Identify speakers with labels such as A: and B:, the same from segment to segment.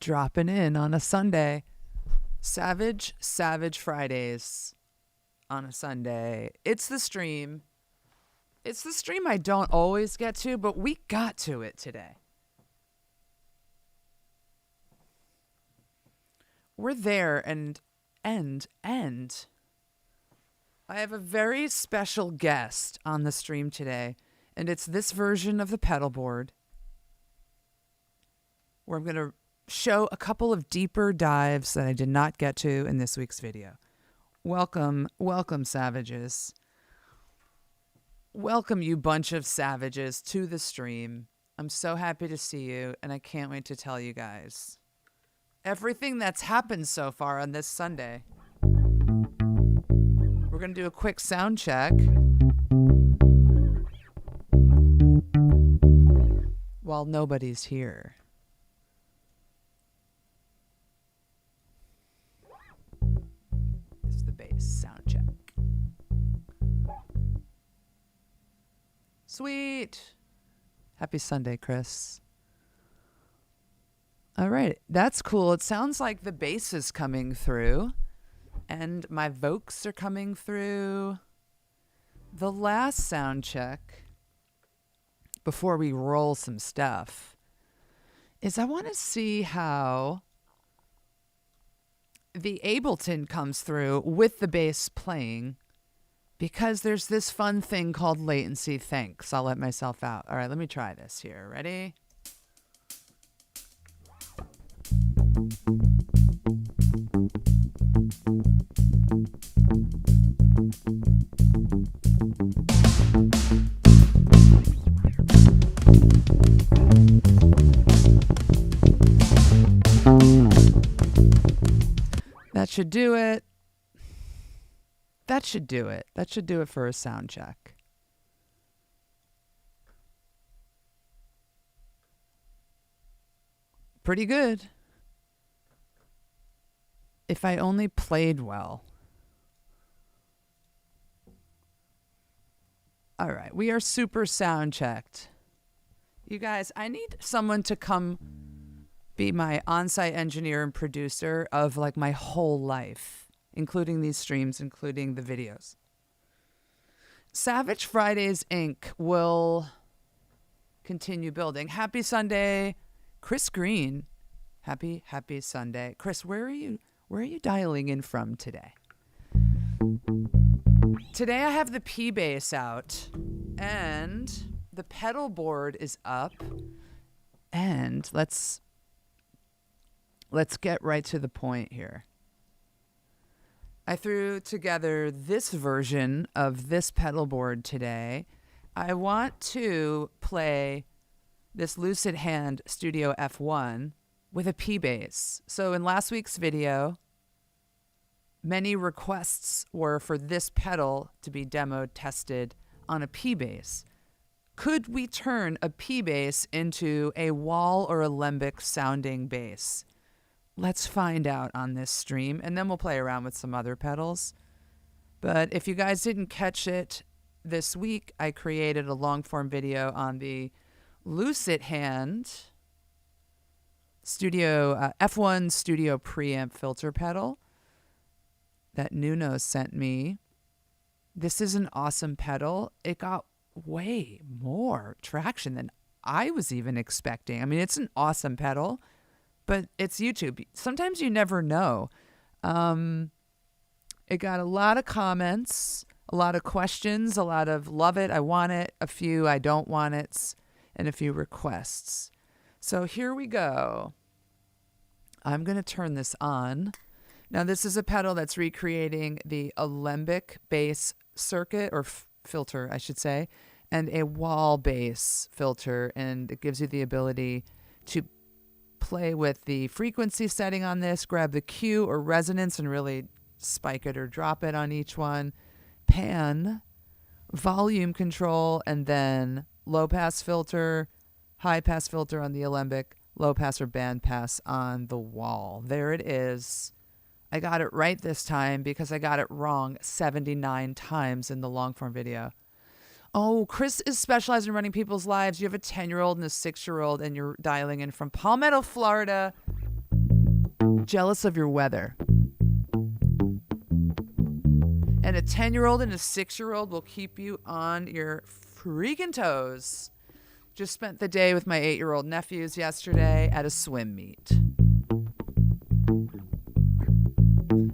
A: dropping in on a Sunday. Savage Fridays on a Sunday. It's the stream. It's the stream I don't always get to, but we got to it today. We're there, and I have a very special guest on the stream today, and it's this version of the pedal board where I'm going to show a couple of deeper dives that I did not get to in this week's video. Welcome, savages. Welcome, you bunch of savages, to the stream. I'm so happy to see you, and I can't wait to tell you guys everything that's happened so far on this Sunday. We're going to do a quick sound check while nobody's here. This is the bass sound check. Sweet. Happy Sunday, Chris. All right, that's cool. It sounds like the bass is coming through and my vocals are coming through. The last sound check before we roll some stuff is I want to see how the Ableton comes through with the bass playing, because there's this fun thing called latency. Thanks. I'll let myself out. All right, let me try this here. Ready? That should do it. That should do it. That should do it for a sound check. Pretty good. If I only played well. All right, we are super sound checked. You guys, I need someone to come be my on-site engineer and producer of like my whole life, including these streams, including the videos. Savage Fridays Inc. will continue building. Happy Sunday, Chris Green. Happy Sunday. Chris, where are you dialing in from today? Today I have the P bass out and the pedal board is up, and let's get right to the point here. I threw together this version of this pedal board today. I want to play this Lucid Hand Studio F1 with a P bass. So in last week's video, many requests were for this pedal to be demoed, tested on a P bass. Could we turn a P bass into a wall or alembic sounding bass? Let's find out on this stream, and then we'll play around with some other pedals. But if you guys didn't catch it this week, I created a long-form video on the Lucid Hand Studio F1 Studio Preamp filter pedal that Nuno sent me. This is an awesome pedal. It got way more traction than I was even expecting. I mean, it's an awesome pedal, but it's YouTube. Sometimes you never know. It got a lot of comments, a lot of questions, a lot of love it, I want it, a few I don't want it, and a few requests. So here we go. I'm going to turn this on. Now, this is a pedal that's recreating the alembic bass circuit, or filter, I should say, and a wall bass filter, and it gives you the ability to play with the frequency setting on this, grab the Q or resonance and really spike it or drop it on each one, pan, volume control, and then low pass filter, high pass filter on the alembic, low pass or band pass on the wall. There it is. I got it right this time because I got it wrong 79 times in the long form video. Oh, Chris is specialized in running people's lives. You have a 10-year-old and a 6-year-old, and you're dialing in from Palmetto, Florida. jealous of your weather. And a 10-year-old and a 6-year-old will keep you on your freaking toes. Just spent the day with my 8-year-old nephews yesterday at a swim meet.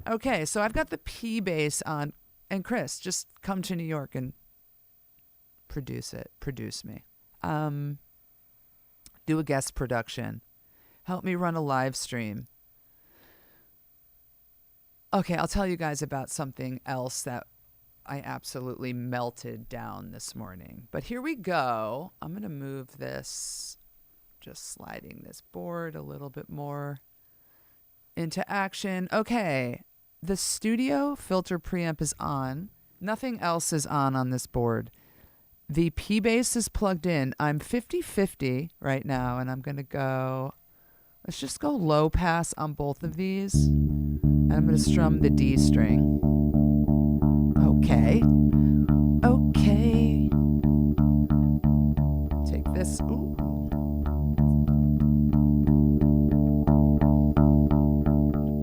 A: Okay, so I've got the P bass on. And Chris, just come to New York and produce me. Do a guest production. Help me run a live stream. Okay, I'll tell you guys about something else that I absolutely melted down this morning. But here we go. I'm going to move this, just sliding this board a little bit more into action. Okay, the studio filter preamp is on. Nothing else is on this board. The P bass is plugged in. I'm 50-50 right now, and I'm going to go, let's just go low pass on both of these. And I'm going to strum the D string. Okay. Okay. Take this. Ooh.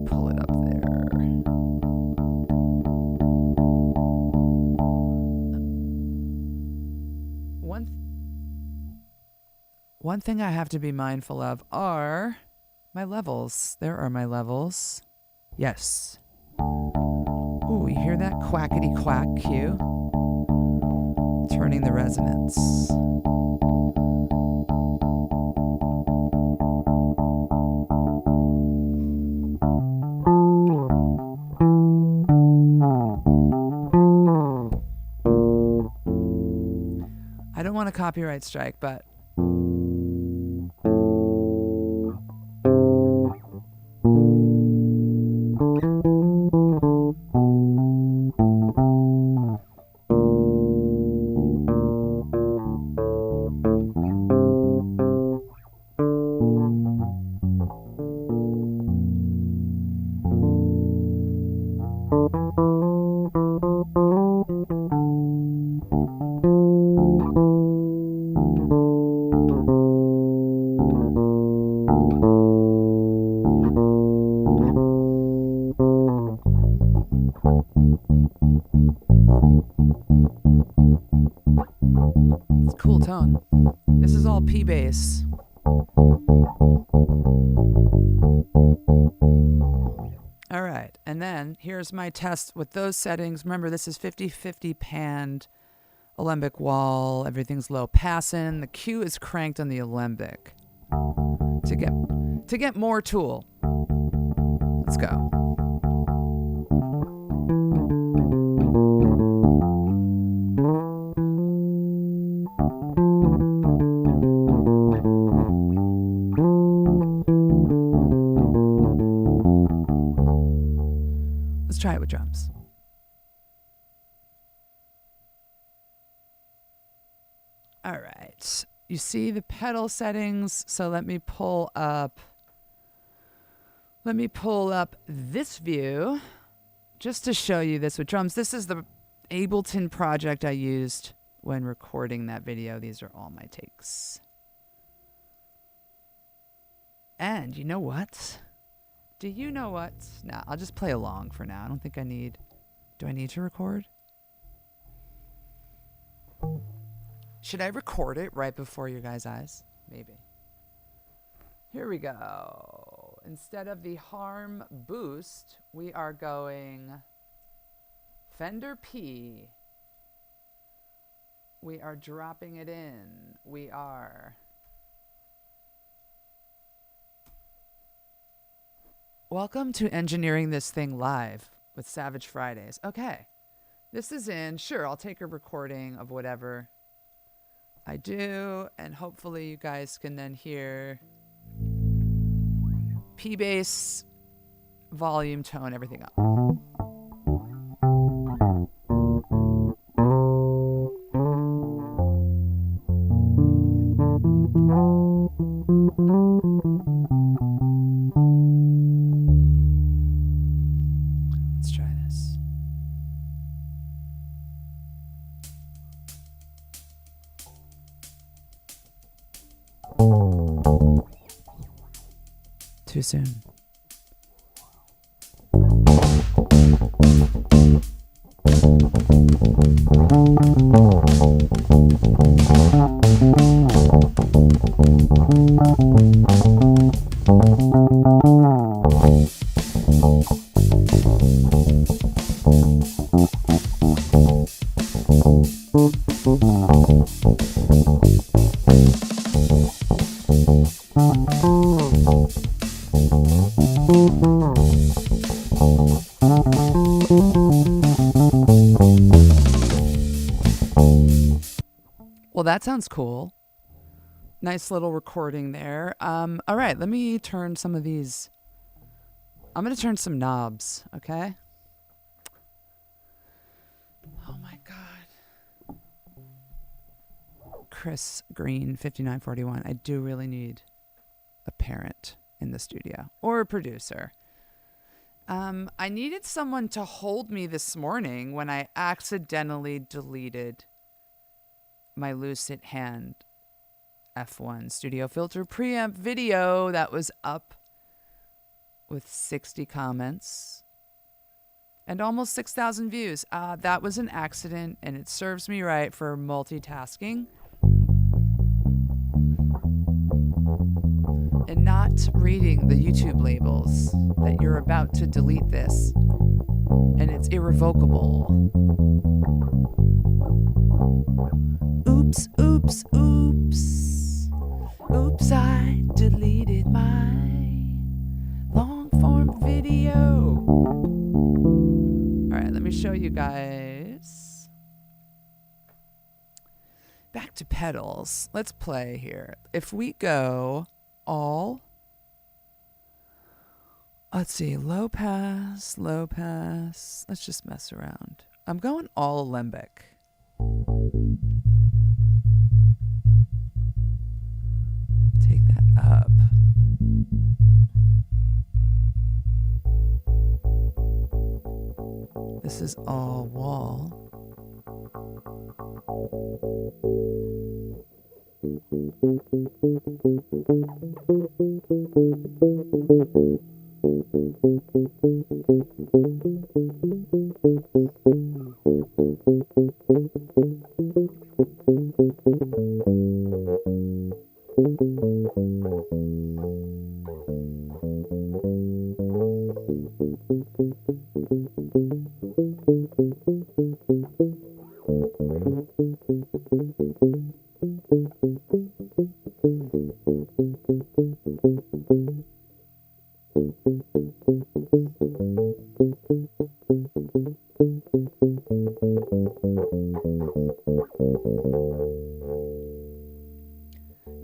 A: Pull it up there. One thing I have to be mindful of are my levels. There are my levels. Yes. Ooh, you hear that quackity quack cue? Turning the resonance. I don't want a copyright strike, but it's a cool tone. This is all P bass. All right, and then here's my test with those settings. Remember, this is 50-50 panned alembic wall. Everything's low passing. The Q is cranked on the alembic to get more tool. Let's go. Let's try it with drums. All right. You see the pedal settings. So let me pull up this view just to show you this with drums. This is the Ableton project I used when recording that video. These are all my takes. And you know what? Do you know what? Nah, I'll just play along for now. I don't think I need... Do I need to record? Should I record it right before your guys' eyes? Maybe. Here we go. Instead of the harm boost, we are going Fender P. We are dropping it in. We are... Welcome to engineering this thing live with Savage Fridays. Okay, this is in. Sure, I'll take a recording of whatever I do, and hopefully you guys can then hear P bass, volume, tone, everything up. Let's try this. Too soon. Well, that sounds cool. Nice little recording there. All right, let me turn some of these. I'm going to turn some knobs, okay? Oh my God. Chris Green, 5941. I do really need a parent in the studio or a producer. I needed someone to hold me this morning when I accidentally deleted my Lucid Hand F1 studio filter preamp video that was up with 60 comments and almost 6,000 views. That was an accident, and it serves me right for multitasking and not reading the YouTube labels that you're about to delete this, and it's irrevocable. Oops, oops, oops. Oops, I deleted my long form video. All right, let me show you guys. Back to pedals. Let's play here. If we go all, let's see, low pass, low pass. Let's just mess around. I'm going all alembic. Take that up. This is all wall.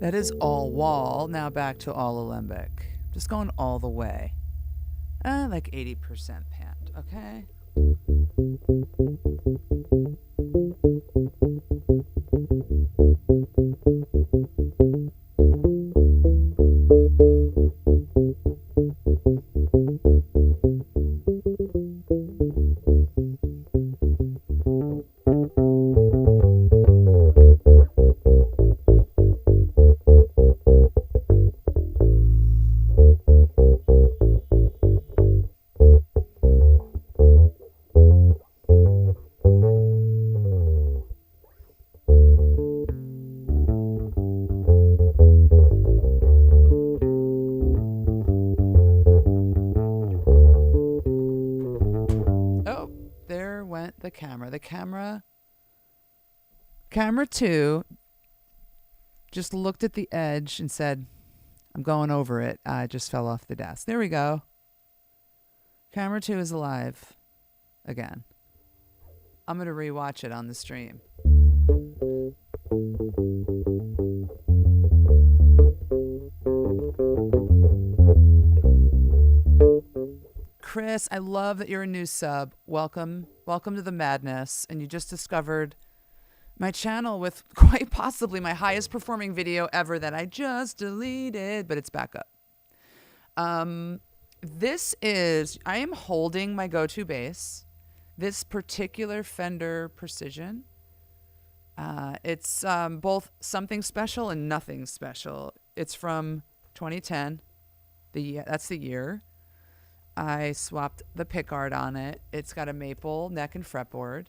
A: That is all wall. Now back to all alembic. Just going all the way. Like 80% panned, okay? Camera 2 just looked at the edge and said, I'm going over it. I just fell off the desk. There we go. Camera 2 is alive again. I'm going to rewatch it on the stream. Chris, I love that you're a new sub. Welcome. Welcome to the madness. And you just discovered my channel with quite possibly my highest performing video ever that I just deleted, but it's back up. I am holding my go-to bass, this particular Fender Precision. It's both something special and nothing special. It's from 2010. That's the year. I swapped the pickguard on it. It's got a maple neck and fretboard.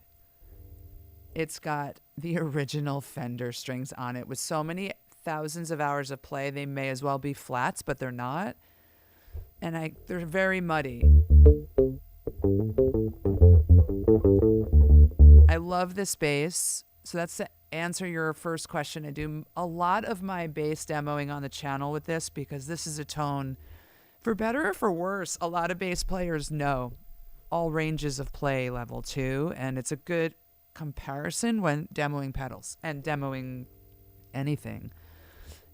A: It's got the original Fender strings on it with so many thousands of hours of play, they may as well be flats, but they're not. And they're very muddy. I love this bass. So that's to answer your first question. I do a lot of my bass demoing on the channel with this because this is a tone, for better or for worse, a lot of bass players know all ranges of play level 2, and it's a good comparison when demoing pedals and demoing anything.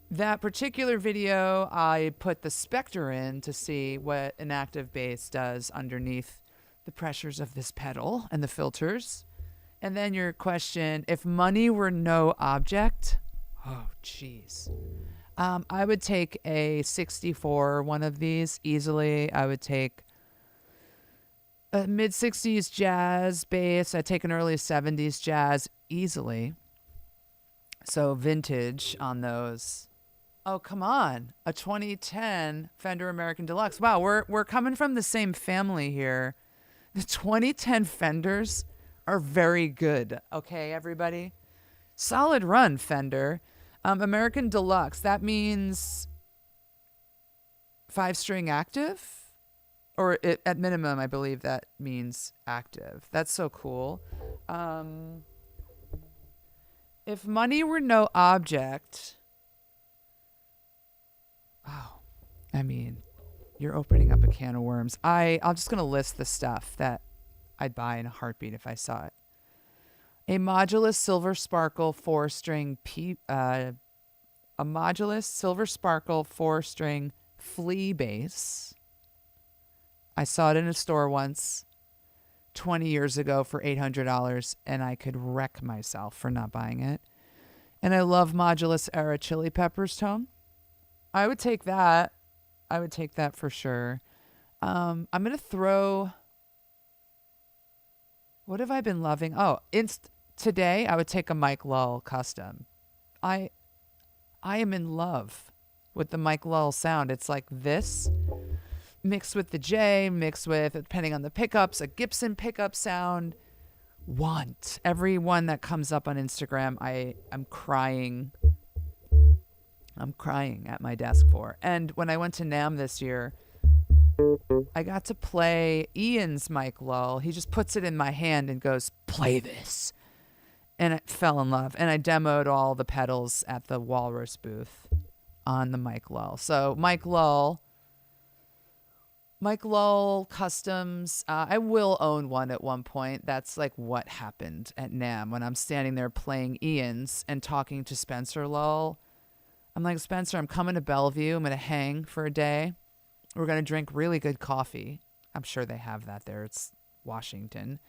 A: That particular video, I put the Spector in to see what an active bass does underneath the pressures of this pedal and the filters. And then your question, if money were no object, oh, jeez. I would take a 64, one of these, easily. I would take a mid-60s jazz bass. I'd take an early 70s jazz, easily. So vintage on those. Oh, come on. A 2010 Fender American Deluxe. Wow, we're coming from the same family here. The 2010 Fenders are very good. Okay, everybody? Solid run, Fender. American Deluxe, that means 5-string active? Or at minimum, I believe that means active. That's so cool. If money were no object... Oh, I mean, you're opening up a can of worms. I'm just going to list the stuff that I'd buy in a heartbeat if I saw it. A modulus silver sparkle 4-string a modulus silver sparkle 4-string flea bass. I saw it in a store once 20 years ago for $800, and I could wreck myself for not buying it. And I love modulus era Chili Peppers tone. I would take that. I would take that for sure. I'm going to throw... What have I been loving? Oh, today I would take a Mike Lull custom. I am in love with the Mike Lull sound. It's like this mixed with the J, mixed with, depending on the pickups, a Gibson pickup sound. Every one that comes up on Instagram, I'm crying. I'm crying at my desk for. And when I went to NAMM this year, I got to play Ian's Mike Lull. He just puts it in my hand and goes, play this. And I fell in love. And I demoed all the pedals at the Walrus booth on the Mike Lull. So Mike Lull customs. I will own one at one point. That's like what happened at NAMM when I'm standing there playing Ian's and talking to Spencer Lull. I'm like, Spencer, I'm coming to Bellevue. I'm going to hang for a day. We're going to drink really good coffee. I'm sure they have that there. It's Washington.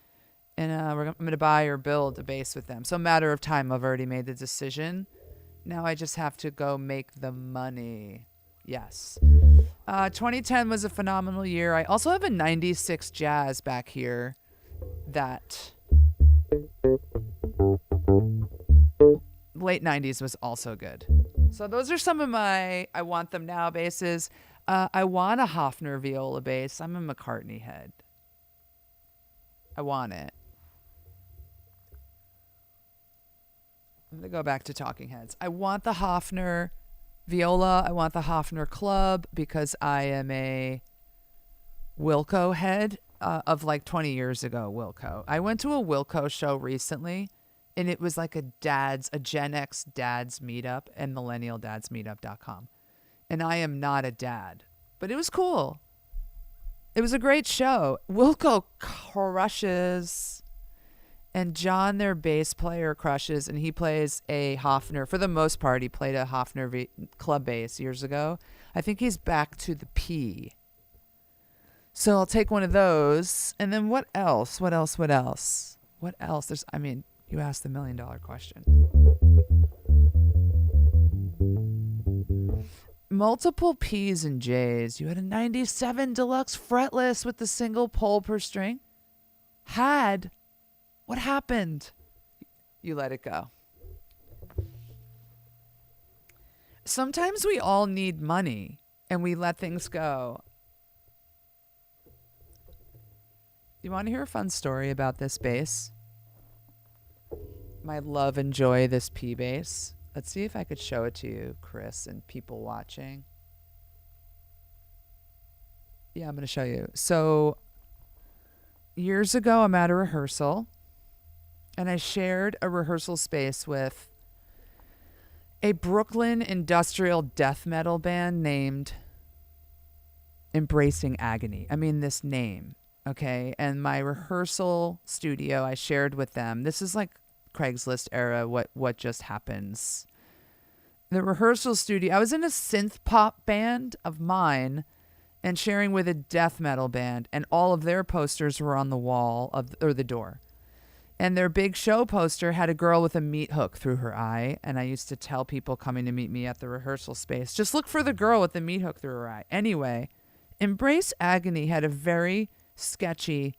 A: And I'm going to buy or build a bass with them. So a matter of time, I've already made the decision. Now I just have to go make the money. Yes. 2010 was a phenomenal year. I also have a 96 Jazz back here that late 90s was also good. So those are some of my I want them now basses. I want a Hofner viola bass. I'm a McCartney head. I want it. I'm going to go back to Talking Heads. I want the Hofner viola. I want the Hofner club because I am a Wilco head of like 20 years ago, Wilco. I went to a Wilco show recently, and it was like a Gen X dads meetup and millennialdadsmeetup.com. And I am not a dad, but it was cool. It was a great show. Wilco crushes, and John, their bass player, crushes, and he plays a Hofner. For the most part, he played a Hofner club bass years ago. I think he's back to the P. So I'll take one of those. And then what else? What else? You asked the $1 million question. Multiple P's and J's. You had a 97 Deluxe fretless with the single pole per string. What happened? You let it go. Sometimes we all need money and we let things go. You want to hear a fun story about this bass? My love and joy, this P bass, Let's see if I could show it to you, Chris, and people watching. Yeah, I'm going to show you. So years ago, I'm at a rehearsal, and I shared a rehearsal space with a Brooklyn industrial death metal band named Embracing Agony. I mean, this name, okay? And my rehearsal studio, I shared with them. This is like Craigslist era, what just happens. The rehearsal studio, I was in a synth pop band of mine and sharing with a death metal band, and all of their posters were on the wall or the door. And their big show poster had a girl with a meat hook through her eye. And I used to tell people coming to meet me at the rehearsal space, just look for the girl with the meat hook through her eye. Anyway, Embrace Agony had a very sketchy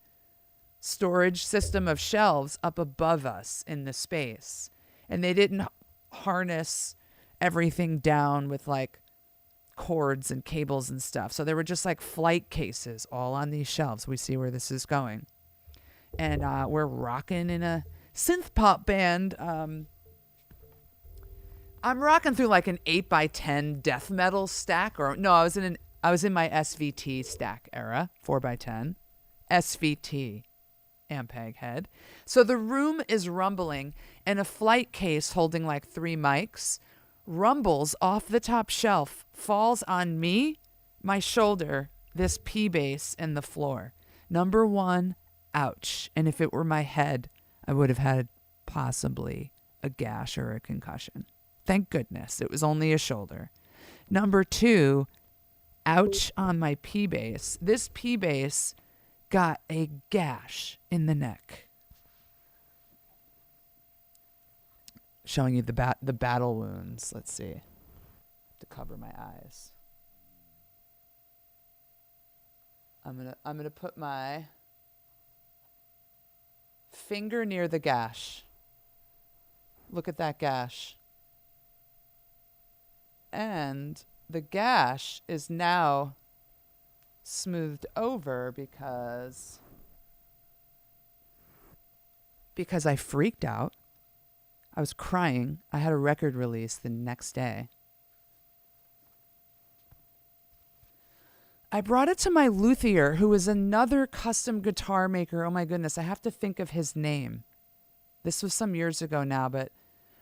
A: storage system of shelves up above us in the space. And they didn't harness everything down with like cords and cables and stuff. So there were just like flight cases all on these shelves. We see where this is going. And we're rocking in a synth pop band. I'm rocking through like an 8x10 death metal stack. Or no, I was in my SVT stack era, 4x10. SVT, Ampeg head. So the room is rumbling, and a flight case holding like 3 mics rumbles off the top shelf, falls on me, my shoulder, this P bass, and the floor. Number 1, ouch. And if it were my head, I would have had possibly a gash or a concussion. Thank goodness it was only a shoulder. Number 2, ouch on my P bass. This P bass got a gash in the neck. Showing you the battle wounds. Let's see. To cover my eyes. I'm gonna put my finger near the gash. Look at that gash. And the gash is now smoothed over because I freaked out. I was crying. I had a record release the next day. I brought it to my luthier, who is another custom guitar maker. Oh my goodness, I have to think of his name. This was some years ago now, but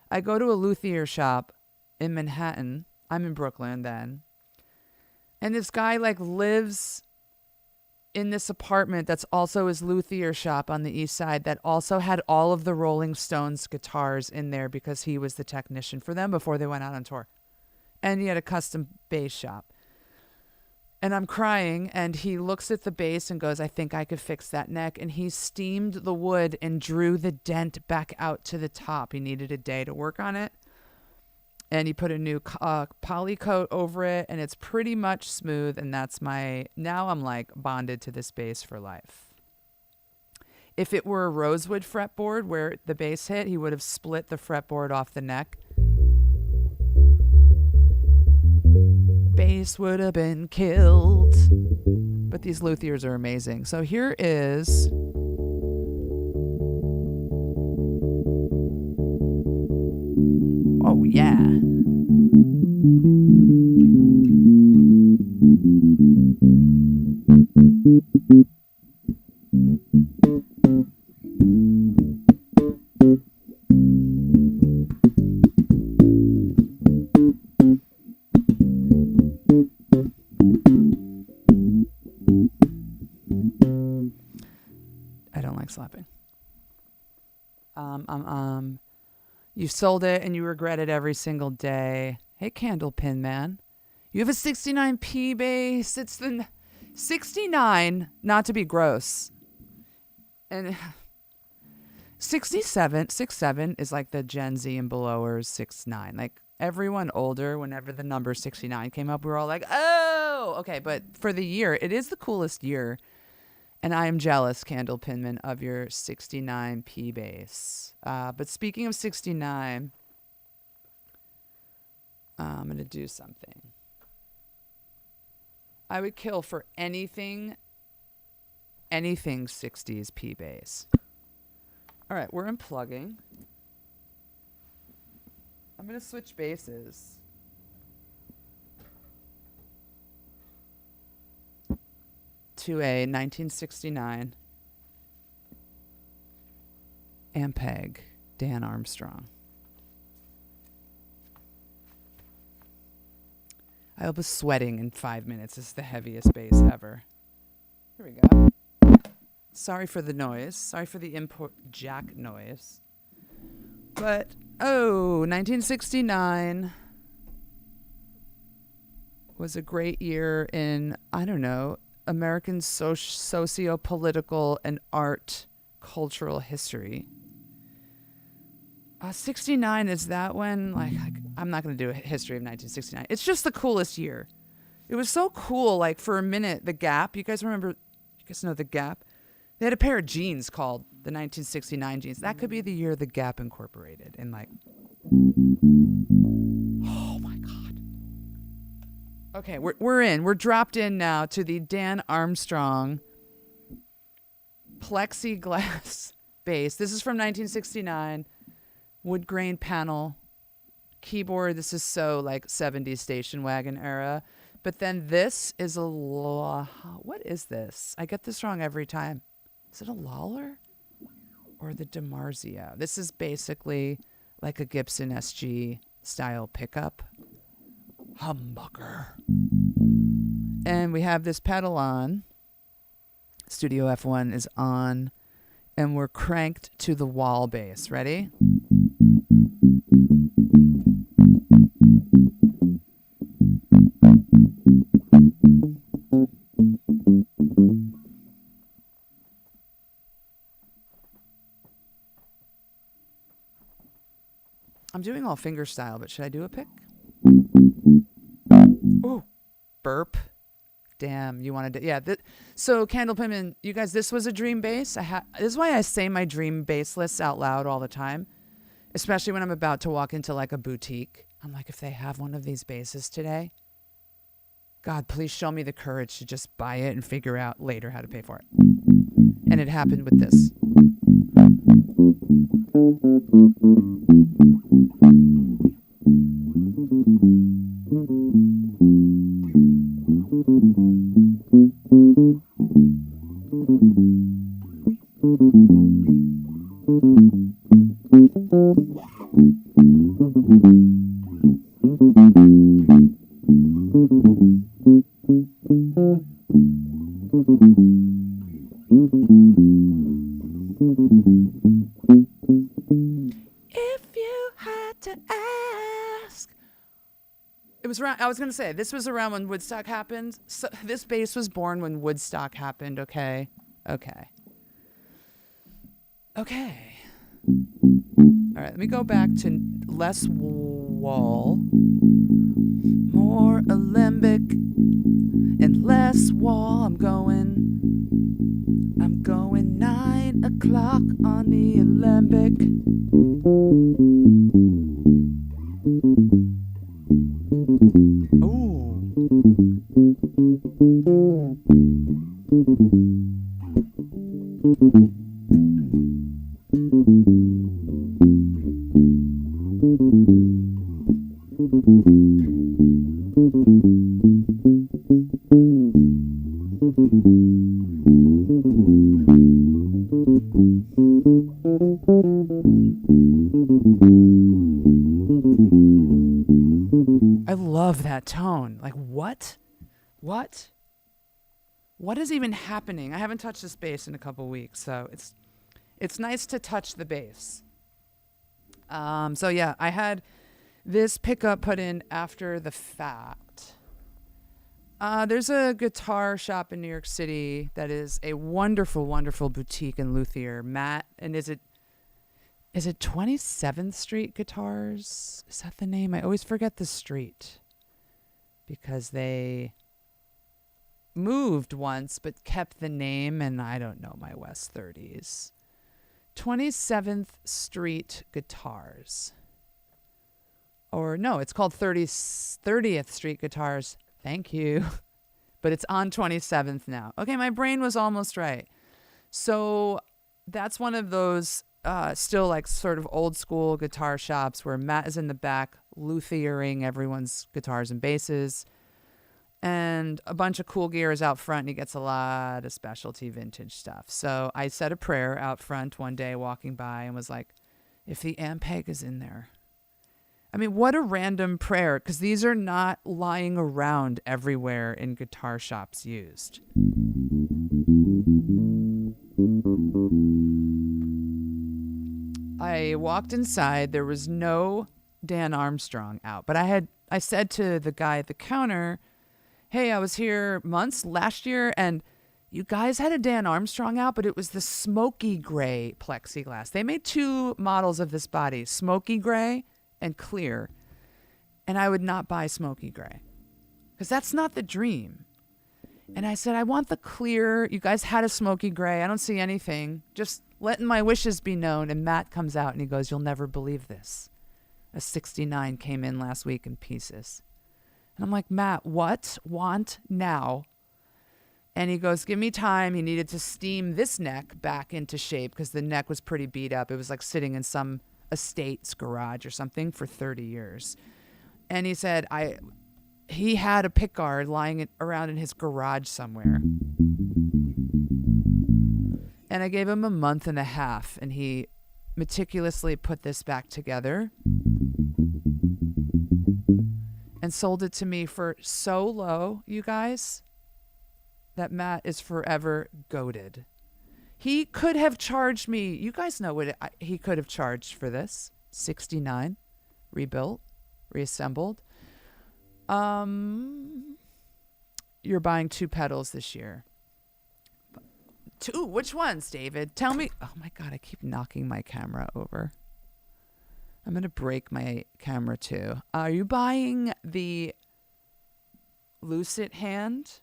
A: I go to a luthier shop in Manhattan. I'm in Brooklyn then. And this guy like lives in this apartment that's also his luthier shop on the east side that also had all of the Rolling Stones guitars in there because he was the technician for them before they went out on tour. And he had a custom bass shop. And I'm crying, and he looks at the bass and goes, I think I could fix that neck. And he steamed the wood and drew the dent back out to the top. He needed a day to work on it. And he put a new poly coat over it, and it's pretty much smooth. And that's now I'm like bonded to this bass for life. If it were a rosewood fretboard where the bass hit, he would have split the fretboard off the neck. Bass would have been killed. But these luthiers are amazing. So here is... Oh, yeah. I don't like slapping. You sold it and you regret it every single day. Hey, Candlepin Man. You have a 69p bass. It's the 69, not to be gross. And 67 is like the Gen Z and belowers 69. Like everyone older, whenever the number 69 came up, we were all like, oh, okay. But for the year, it is the coolest year. And I am jealous, Candlepinman, of your 69p bass. But speaking of 69, I'm going to do something. I would kill for anything 60s P bass. All right, we're unplugging. I'm going to switch basses. To a 1969 Ampeg Dan Armstrong. I was sweating in 5 minutes. This is the heaviest bass ever. Here we go. Sorry for the noise. Sorry for the import jack noise. But, 1969 was a great year in, I don't know, American socio-political and art cultural history. 69, is that when, like I'm not going to do a history of 1969. It's just the coolest year. It was so cool, like, for a minute, The Gap. You guys know The Gap? They had a pair of jeans called the 1969 jeans. That could be the year The Gap incorporated. And, like, oh, my God. Okay, we're in. We're dropped in now to the Dan Armstrong plexiglass bass. This is from 1969. Wood grain panel keyboard. This is so like 70s station wagon era. But then this is what is this? I get this wrong every time. Is it a Lawler or the DiMarzio? This is basically like a Gibson SG style pickup. Humbucker. And we have this pedal on. Studio F1 is on. And we're cranked to the wall bass. Ready? I'm doing all finger style, but should I do a pick? Ooh, burp. Damn, you wanted to, yeah. So Candlepin, you guys, this was a dream bass. This is why I say my dream bass lists out loud all the time, especially when I'm about to walk into like a boutique. I'm like, if they have one of these basses today, God, please show me the courage to just buy it and figure out later how to pay for it. And it happened with this. If you had to ask. It was around, I was going to say, this was around when Woodstock happened. So this bass was born when Woodstock happened, okay? Okay. Okay. All right, let me go back to less wall, more alembic, and less wall. I'm going 9 o'clock on the alembic. Ooh. I love that tone. Like, what? What is even happening? I haven't touched this bass in a couple weeks, so it's nice to touch the bass. So yeah, I had this pickup put in after the fact. There's a guitar shop in New York City that is a wonderful, wonderful boutique and luthier. Matt, and is it 27th Street Guitars? Is that the name? I always forget the street because they moved once but kept the name, and I don't know my West 30s. 27th Street Guitars. Or no, it's called 30th Street Guitars. Thank you. But it's on 27th now. Okay, my brain was almost right. So that's one of those still like sort of old school guitar shops where Matt is in the back luthiering everyone's guitars and basses. And a bunch of cool gear is out front, and he gets a lot of specialty vintage stuff. So I said a prayer out front one day walking by and was like, if the Ampeg is in there. I mean, what a random prayer, because these are not lying around everywhere in guitar shops used. I walked inside. There was no Dan Armstrong out, but I said to the guy at the counter, hey, I was here months last year, and you guys had a Dan Armstrong out, but it was the smoky gray plexiglass. They made 2 models of this body, smoky gray and clear. And I would not buy smoky gray because that's not the dream. And I said, I want the clear. You guys had a smoky gray. I don't see anything. Just letting my wishes be known. And Matt comes out and he goes, you'll never believe this. A 69 came in last week in pieces. And I'm like, Matt, what? Want now? And he goes, give me time. He needed to steam this neck back into shape because the neck was pretty beat up. It was like sitting in some estate's garage or something for 30 years. And he said, he had a pickguard lying around in his garage somewhere. And I gave him a month and a half, and he meticulously put this back together and sold it to me for so low, you guys, that Matt is forever goated. He could have charged me, you guys know what he could have charged for this. 69, rebuilt, reassembled. You're buying 2 pedals this year. 2? Which ones, David? Tell me. Oh my God, I keep knocking my camera over. I'm going to break my camera too. Are you buying the Lucid Hand?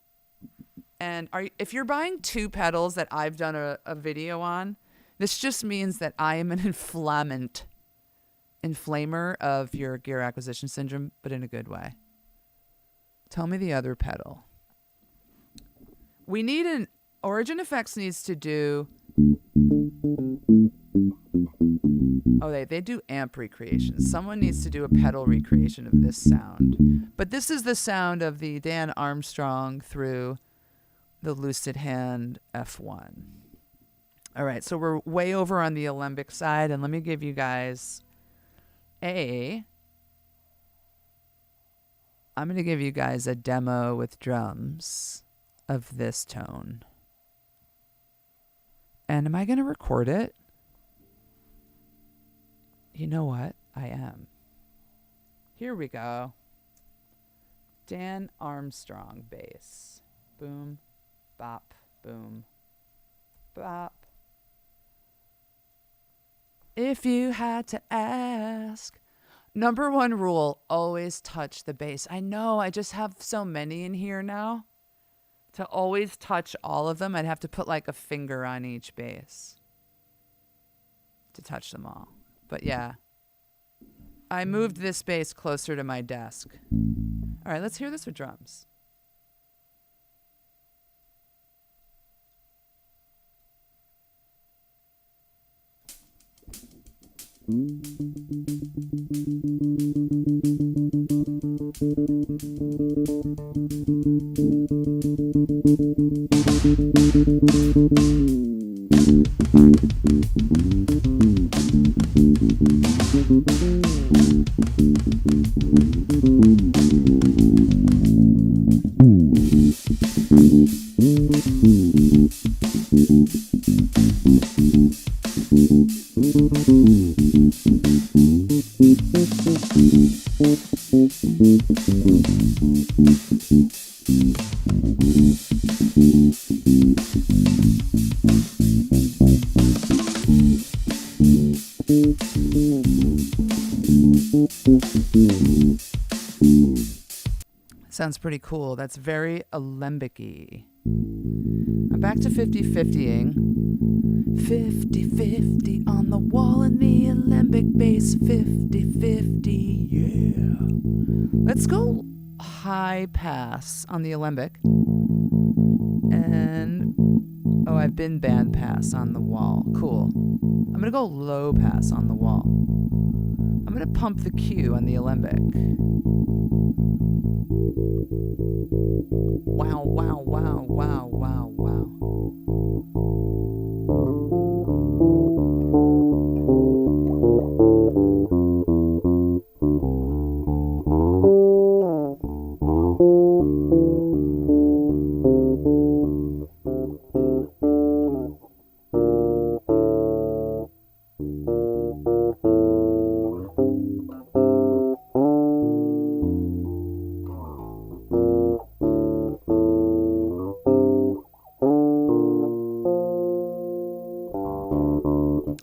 A: And if you're buying 2 pedals that I've done a video on, this just means that I am an inflamer of your gear acquisition syndrome, but in a good way. Tell me the other pedal. We need Origin Effects needs to do. Oh, they do amp recreations. Someone needs to do a pedal recreation of this sound. But this is the sound of the Dan Armstrong through the Lucid Hand F1. All right, so we're way over on the alembic side, and let me give you guys I'm going to give you guys a demo with drums of this tone. And am I going to record it? You know what? I am. Here we go. Dan Armstrong bass. Boom, bop, boom, bop. If you had to ask. Number 1 rule, always touch the bass. I know, I just have so many in here now. To always touch all of them, I'd have to put like a finger on each bass to touch them all. But yeah, I moved this bass closer to my desk. All right, let's hear this with drums. Sounds pretty cool. That's very alembic-y. I'm back to 50-50ing. 50-50 on the wall in the alembic bass. 50-50, yeah. Let's go high pass on the alembic. And Oh, I've been band pass on the wall. Cool. I'm going to go low pass on the wall. I'm going to pump the Q on the alembic. Wow, wow, wow, wow, wow, wow.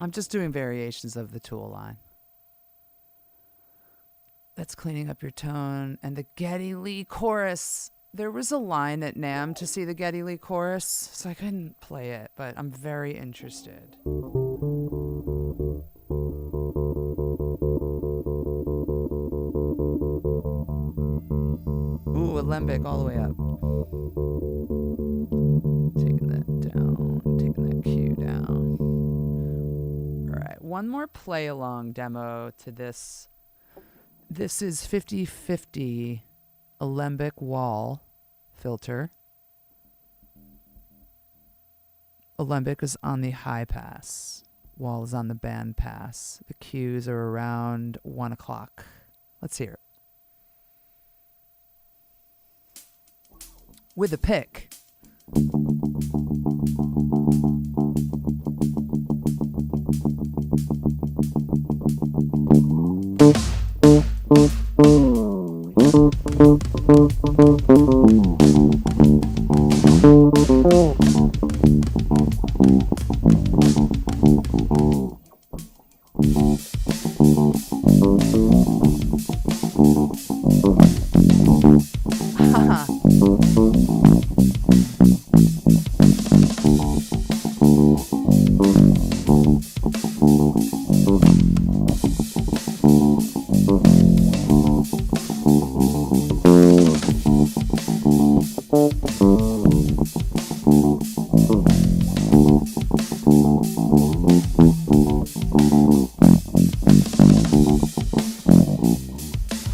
A: I'm just doing variations of the tool line. That's cleaning up your tone. And the Geddy Lee chorus. There was a line at NAMM to see the Geddy Lee chorus, so I couldn't play it, but I'm very interested. Ooh, alembic all the way up. Taking that down, taking that Q down. All right, one more play along demo to this. This is 50/50 alembic wall filter. Alembic is on the high pass. Wall is on the band pass. The Qs are around 1 o'clock. Let's hear it. With a pick.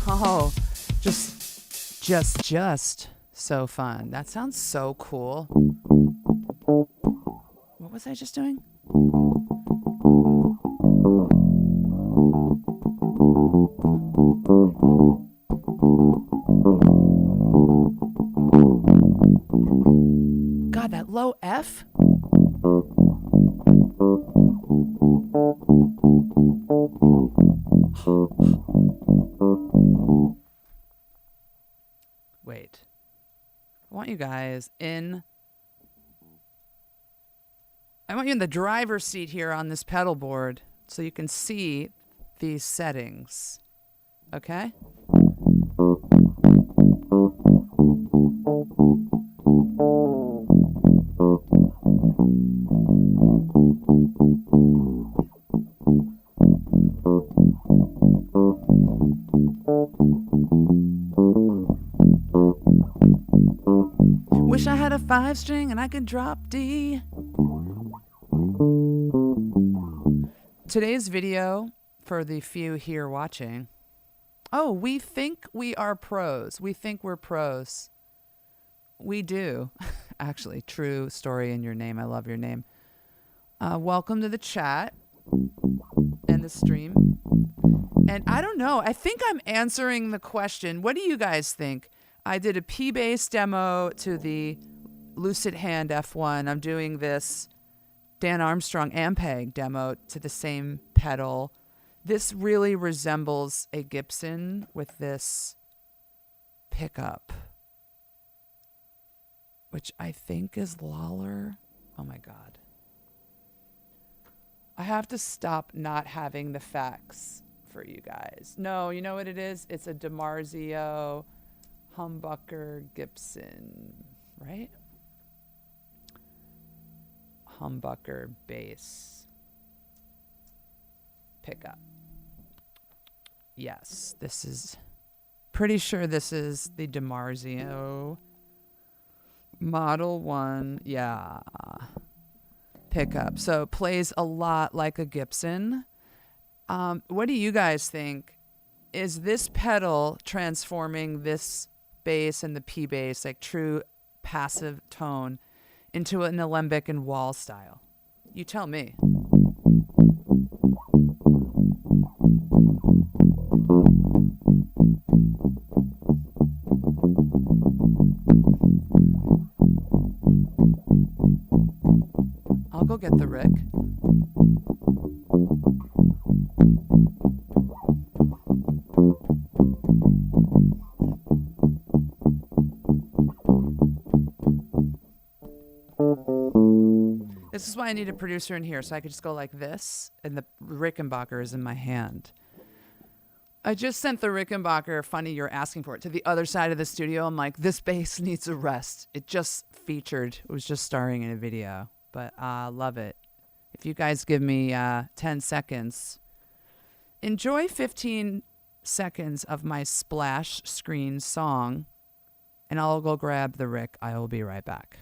A: Oh, just so fun. That sounds so cool. What was I just doing? God, that low F? Wait. I want you guys in... I want you in the driver's seat here on this pedal board so you can see these settings. Okay? Wish I had a 5-string and I could drop D. Today's video, for the few here watching, oh, we think we are pros. We think we're pros. We do. Actually, true story in your name. I love your name. Welcome to the chat and the stream. And I don't know. I think I'm answering the question. What do you guys think? I did a P-bass demo to the Lucid Hand F1. I'm doing this Dan Armstrong Ampeg demo to the same pedal. This really resembles a Gibson with this pickup, which I think is Lawler. Oh my God. I have to stop not having the facts for you guys. No, you know what it is? It's a DiMarzio humbucker Gibson, right? Humbucker bass pickup. Yes, this is pretty sure this is the DiMarzio Model 1. Yeah. pickup. So it plays a lot like a Gibson. What do you guys think? Is this pedal transforming this bass and the P bass, like true passive tone, into an alembic and wall style? You tell me. I'll go get the Rick. This is why I need a producer in here, so I could just go like this, and the Rickenbacker is in my hand. I just sent the Rickenbacker, funny you're asking for it, to the other side of the studio. I'm like, this bass needs a rest. It just featured. It was just starring in a video, but I love it. If you guys give me 10 seconds, enjoy 15 seconds of my splash screen song, and I'll go grab the Rick. I will be right back.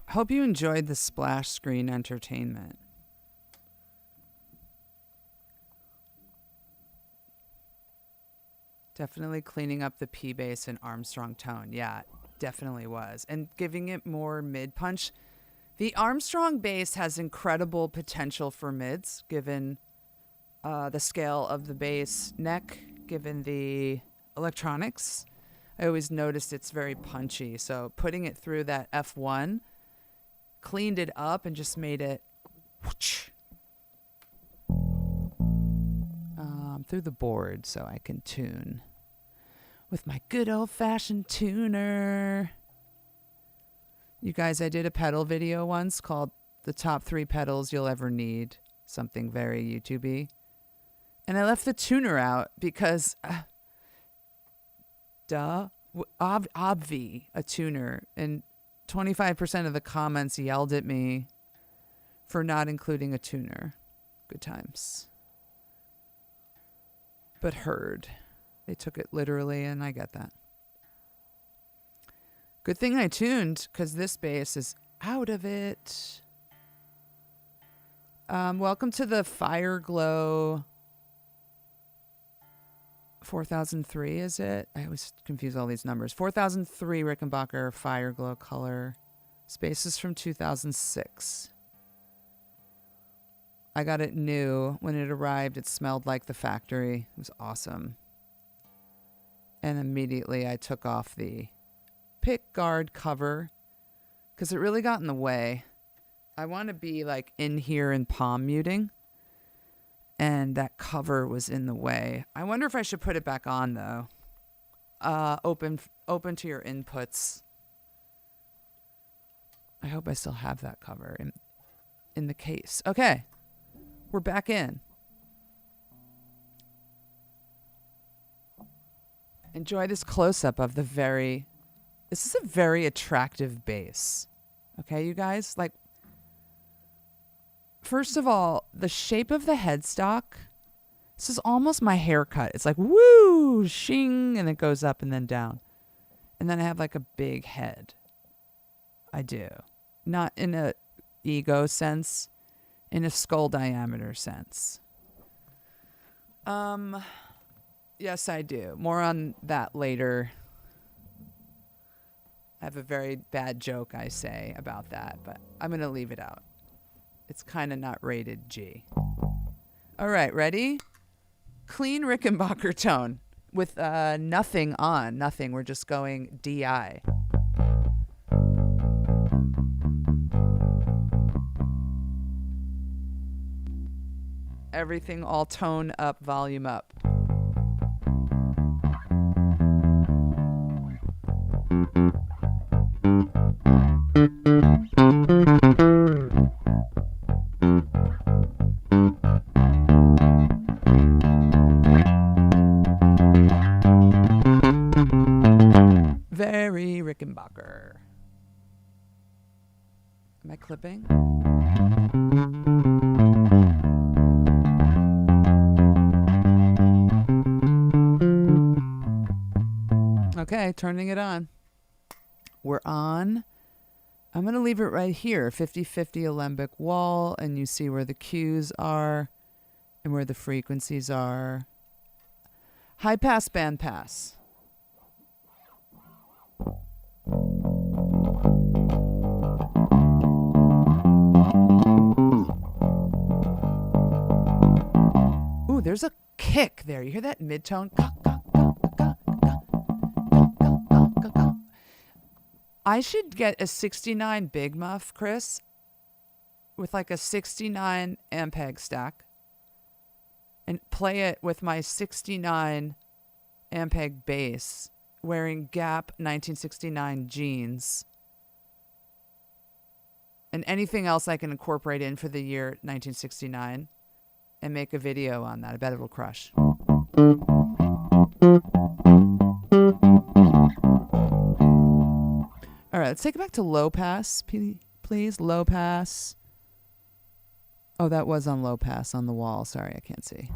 A: Hope you enjoyed the splash screen entertainment. Definitely cleaning up the P bass and Armstrong tone. Yeah, definitely was. And giving it more mid punch. The Armstrong bass has incredible potential for mids, given the scale of the bass neck, given the electronics. I always noticed it's very punchy. So putting it through that F1 cleaned it up and just made it whoosh, through the board so I can tune with my good old-fashioned tuner. You guys, I did a pedal video once called The Top 3 Pedals You'll Ever Need, something very YouTube-y. And I left the tuner out because, obvi, a tuner. And 25% of the comments yelled at me for not including a tuner. Good times. But heard. They took it literally, and I get that. Good thing I tuned, because this bass is out of it. Welcome to the Fire Glow 4003, is it? I always confuse all these numbers. 4003 Rickenbacker Fire Glow color. Space is from 2006. I got it new. When it arrived, it smelled like the factory. It was awesome. And immediately I took off the pick guard cover because it really got in the way. I want to be like in here in palm muting, and that cover was in the way. I wonder if I should put it back on though. Open to your inputs. I hope I still have that cover in the case. Okay, we're back in. Enjoy this close-up of this is a very attractive bass. Okay, you guys? Like, first of all, the shape of the headstock This is almost my haircut. It's like woo, shing, and it goes up and then down. And then I have like a big head. I do. Not in a ego sense, in a skull diameter sense. Yes, I do. More on that later. I have a very bad joke I say about that, but I'm going to leave it out. It's kind of not rated G. All right, ready? Clean Rickenbacker tone with nothing on. Nothing. We're just going DI. Everything all tone up, volume up. Very Rickenbacker. Am I clipping? Okay, turning it on. We're on. I'm going to leave it right here, 50-50 alembic wall, and you see where the cues are and where the frequencies are. High pass, band pass. Ooh, there's a kick there. You hear that mid-tone? I should get a 69 Big Muff, Chris, with like a 69 Ampeg stack and play it with my 69 Ampeg bass wearing Gap 1969 jeans and anything else I can incorporate in for the year 1969 and make a video on that. I bet it'll crush. All right, let's take it back to low pass, please. Low pass. Oh, that was on low pass on the wall. Sorry, I can't see.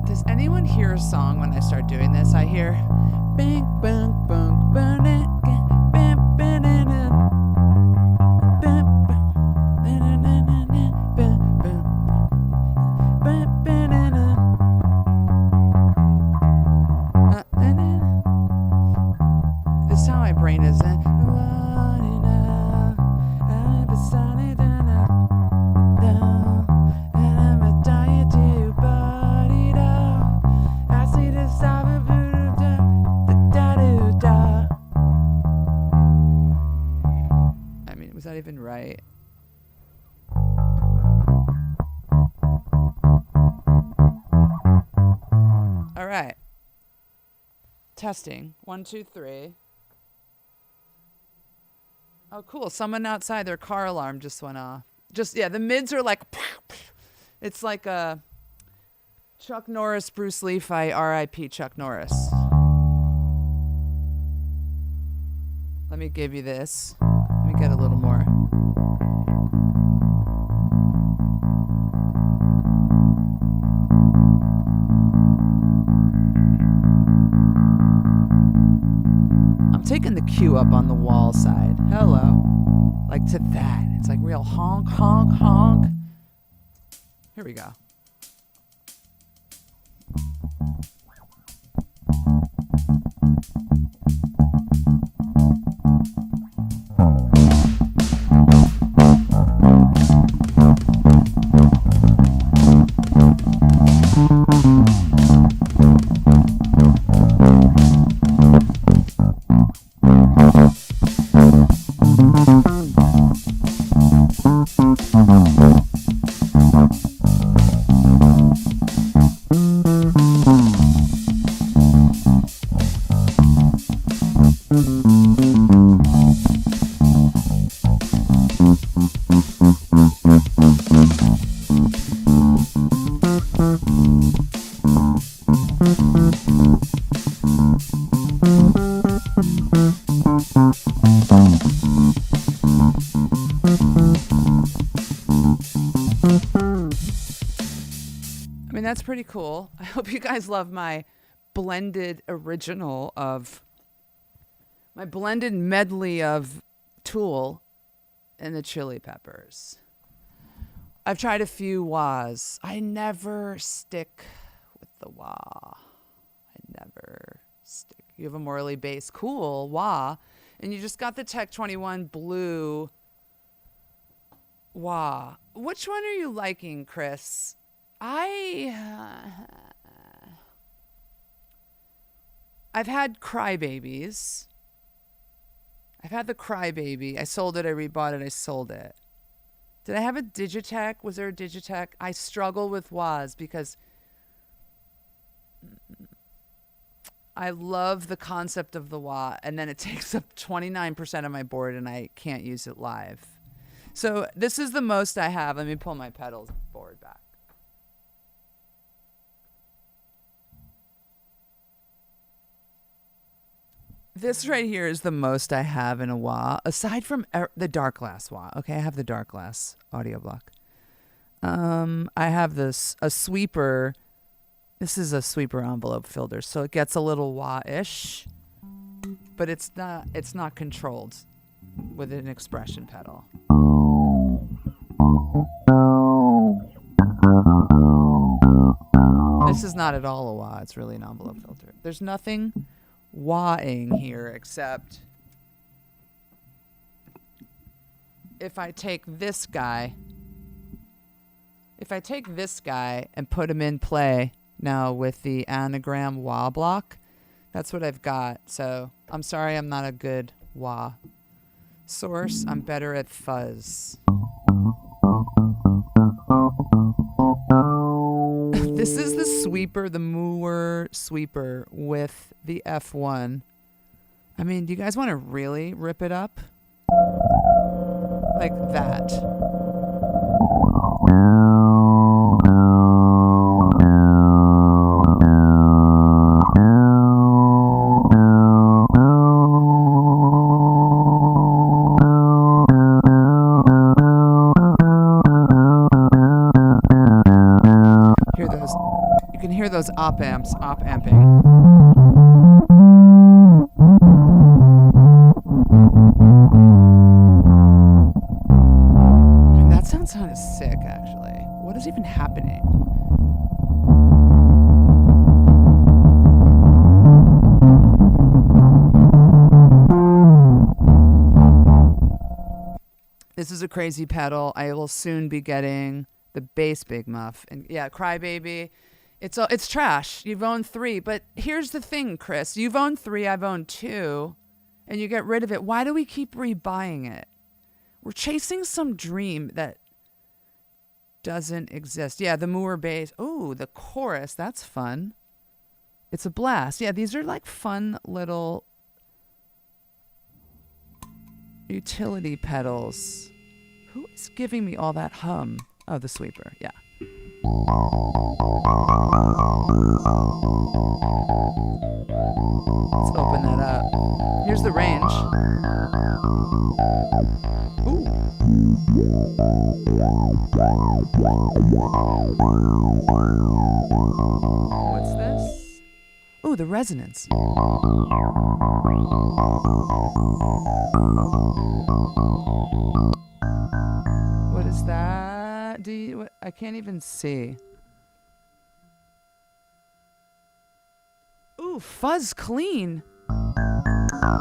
A: Does anyone hear a song when I start doing this? I hear bang, bang, bang, bang, bang, bang, bang, this is how my brain is. Was that even right? All right. Testing. 1, 2, 3. Oh, cool. Someone outside, their car alarm just went off. The mids are like, it's like a Chuck Norris, Bruce Lee fight, R.I.P. Chuck Norris. Let me give you this. Let me get a little more. I'm taking the cue up on the wall side. Hello. Like to that. It's like real honk, honk, honk. Here we go. I mean, that's pretty cool. I hope you guys love my blended original of my blended medley of Tool and the Chili Peppers. I've tried a few wahs. I never stick with the wah. I never stick. You have a morally based, cool wah, and you just got the Tech 21 blue wah. Which one are you liking, Chris? I've had Crybabies. I've had the Crybaby. I sold it. I rebought it. I sold it. Did I have a Digitech? Was there a Digitech? I struggle with wahs because I love the concept of the wah, and then it takes up 29% of my board, and I can't use it live. So this is the most I have. Let me pull my pedals board back. This right here is the most I have in a wah, aside from the dark glass wah. Okay, I have the dark glass audio block. I have this a sweeper. This is a sweeper envelope filter, so it gets a little wah-ish, but it's not controlled with an expression pedal. This is not at all a wah. It's really an envelope filter. There's nothing wah-ing here except if I take this guy and put him in play now with the anagram wah block, that's what I've got. So I'm sorry I'm not a good wah source. I'm better at fuzz. This is the sweeper, the Moore sweeper with the F1. I mean, do you guys want to really rip it up? Like that. You can hear those op-amping. I mean, that sounds kind of sick, actually. What is even happening? This is a crazy pedal. I will soon be getting the bass Big Muff. And yeah, Crybaby. It's trash. You've owned 3. But here's the thing, Chris. You've owned 3, I've owned 2. And you get rid of it. Why do we keep rebuying it? We're chasing some dream that doesn't exist. Yeah, the Moore bass. Oh, the chorus. That's fun. It's a blast. Yeah, these are like fun little utility pedals. Who is giving me all that hum? Oh, the sweeper. Yeah. Let's open that up. Here's the range. Ooh. What's this? Ooh, the resonance. What is that? I can't even see. Ooh, fuzz clean.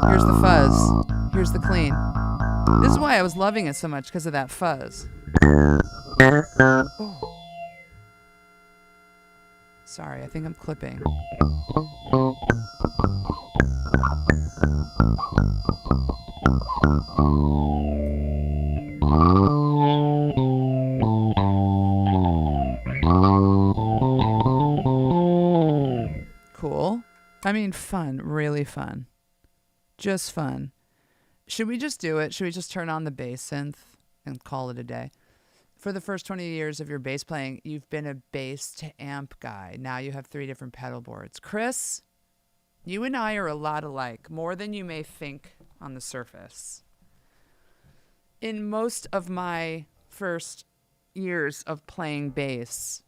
A: Here's the fuzz. Here's the clean. This is why I was loving it so much, because of that fuzz. Oh. Sorry, I think I'm clipping. Cool. I mean, fun. Really fun. Just fun. Should we just do it? Should we just turn on the bass synth and call it a day? For the first 20 years of your bass playing, you've been a bass to amp guy. Now you have 3 different pedal boards. Chris, you and I are a lot alike, more than you may think on the surface. In most of my first years of playing bass,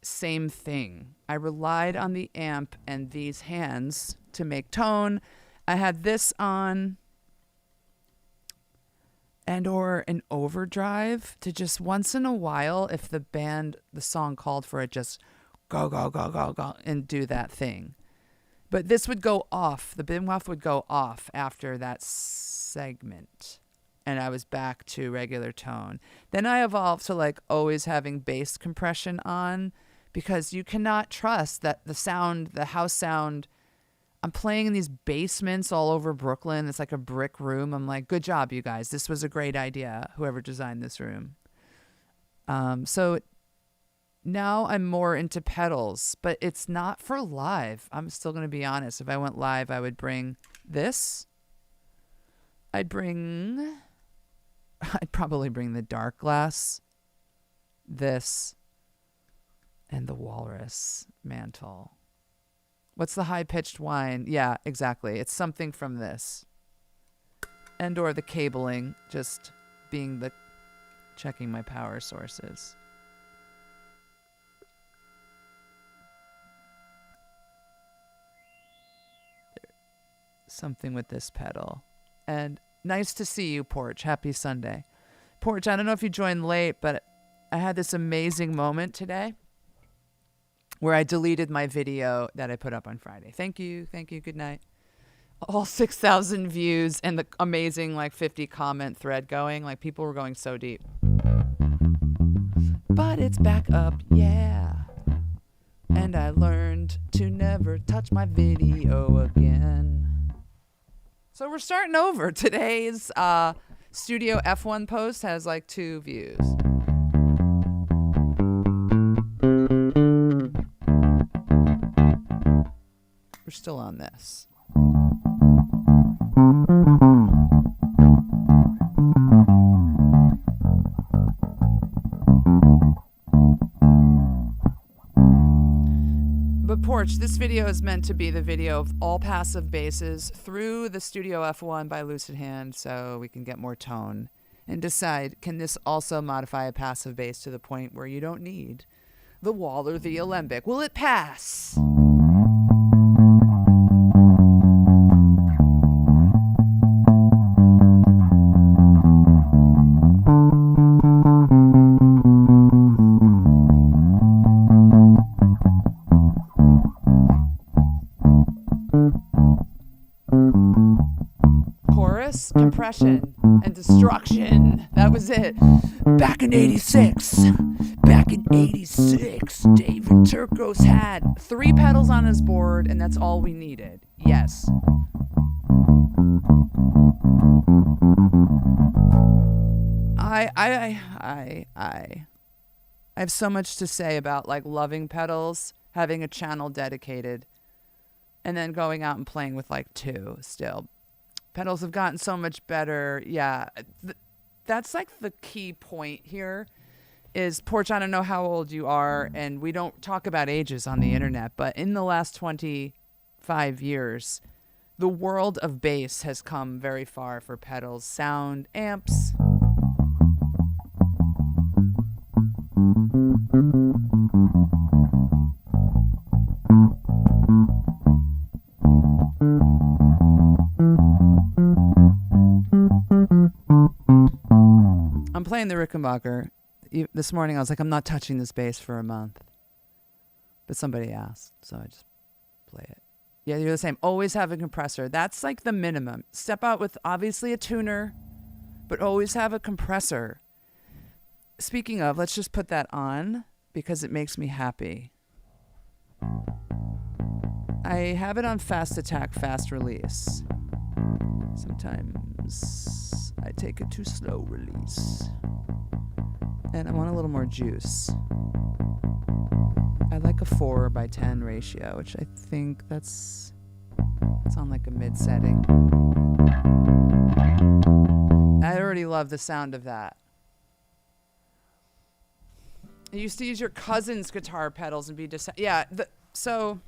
A: same thing. I relied on the amp and these hands to make tone. I had this on and or an overdrive to just once in a while, if the song called for it, just go, go, go, go, go, and do that thing. But this would go off. The Bimwaf would go off after that segment. And I was back to regular tone. Then I evolved to like always having bass compression on, because you cannot trust that the house sound, I'm playing in these basements all over Brooklyn. It's like a brick room. I'm like, good job, you guys. This was a great idea, whoever designed this room. So now I'm more into pedals, but it's not for live. I'm still going to be honest. If I went live, I would bring this. I'd probably bring the dark glass, this, and the walrus mantle. What's the high-pitched whine? Yeah, exactly. It's something from this. And or the cabling, just being checking my power sources. Something with this pedal. And nice to see you, Porch. Happy Sunday. Porch, I don't know if you joined late, but I had this amazing moment today where I deleted my video that I put up on Friday. Thank you. Thank you. Good night. All 6,000 views and the amazing 50 comment thread going. People were going so deep. But it's back up. Yeah. And I learned to never touch my video again. So we're starting over. Today's Studio F1 post has 2 views. We're still on this. But Porch, this video is meant to be the video of all passive basses through the Studio F1 by Lucid Hand, so we can get more tone and decide, can this also modify a passive bass to the point where you don't need the wall or the alembic? Will it pass? Chorus, compression, and destruction. That was it. Back in 86, David Turcos had 3 pedals on his board, and that's all we needed. Yes. I have so much to say about loving pedals, having a channel dedicated, and then going out and playing with 2 still. Pedals have gotten so much better. Yeah, that's the key point here is, Porch, I don't know how old you are, and we don't talk about ages on the internet, but in the last 25 years, the world of bass has come very far for pedals, sound, amps. I'm playing the Rickenbacker. This morning I was like, I'm not touching this bass for a month. But somebody asked, so I just play it. Yeah, you're the same. Always have a compressor. That's the minimum. Step out with obviously a tuner, but always have a compressor. Speaking of, let's just put that on because it makes me happy. I have it on fast attack, fast release. Sometimes I take it to slow release. And I want a little more juice. I like a 4:10 ratio, which I think it's on a mid setting. I already love the sound of that. I used to use your cousin's guitar pedals and be so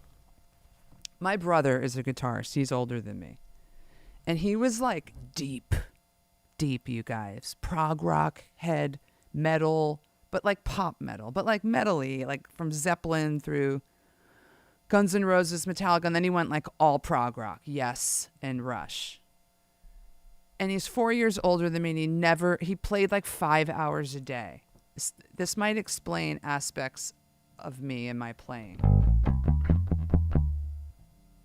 A: my brother is a guitarist. He's older than me. And he was deep, you guys. Prog rock, head, metal, but like pop metal, but like metal-y, like from Zeppelin through Guns N' Roses, Metallica, and then he went like all prog rock, Yes, and Rush. And he's 4 years older than me, and he played like 5 hours a day. This might explain aspects of me and my playing.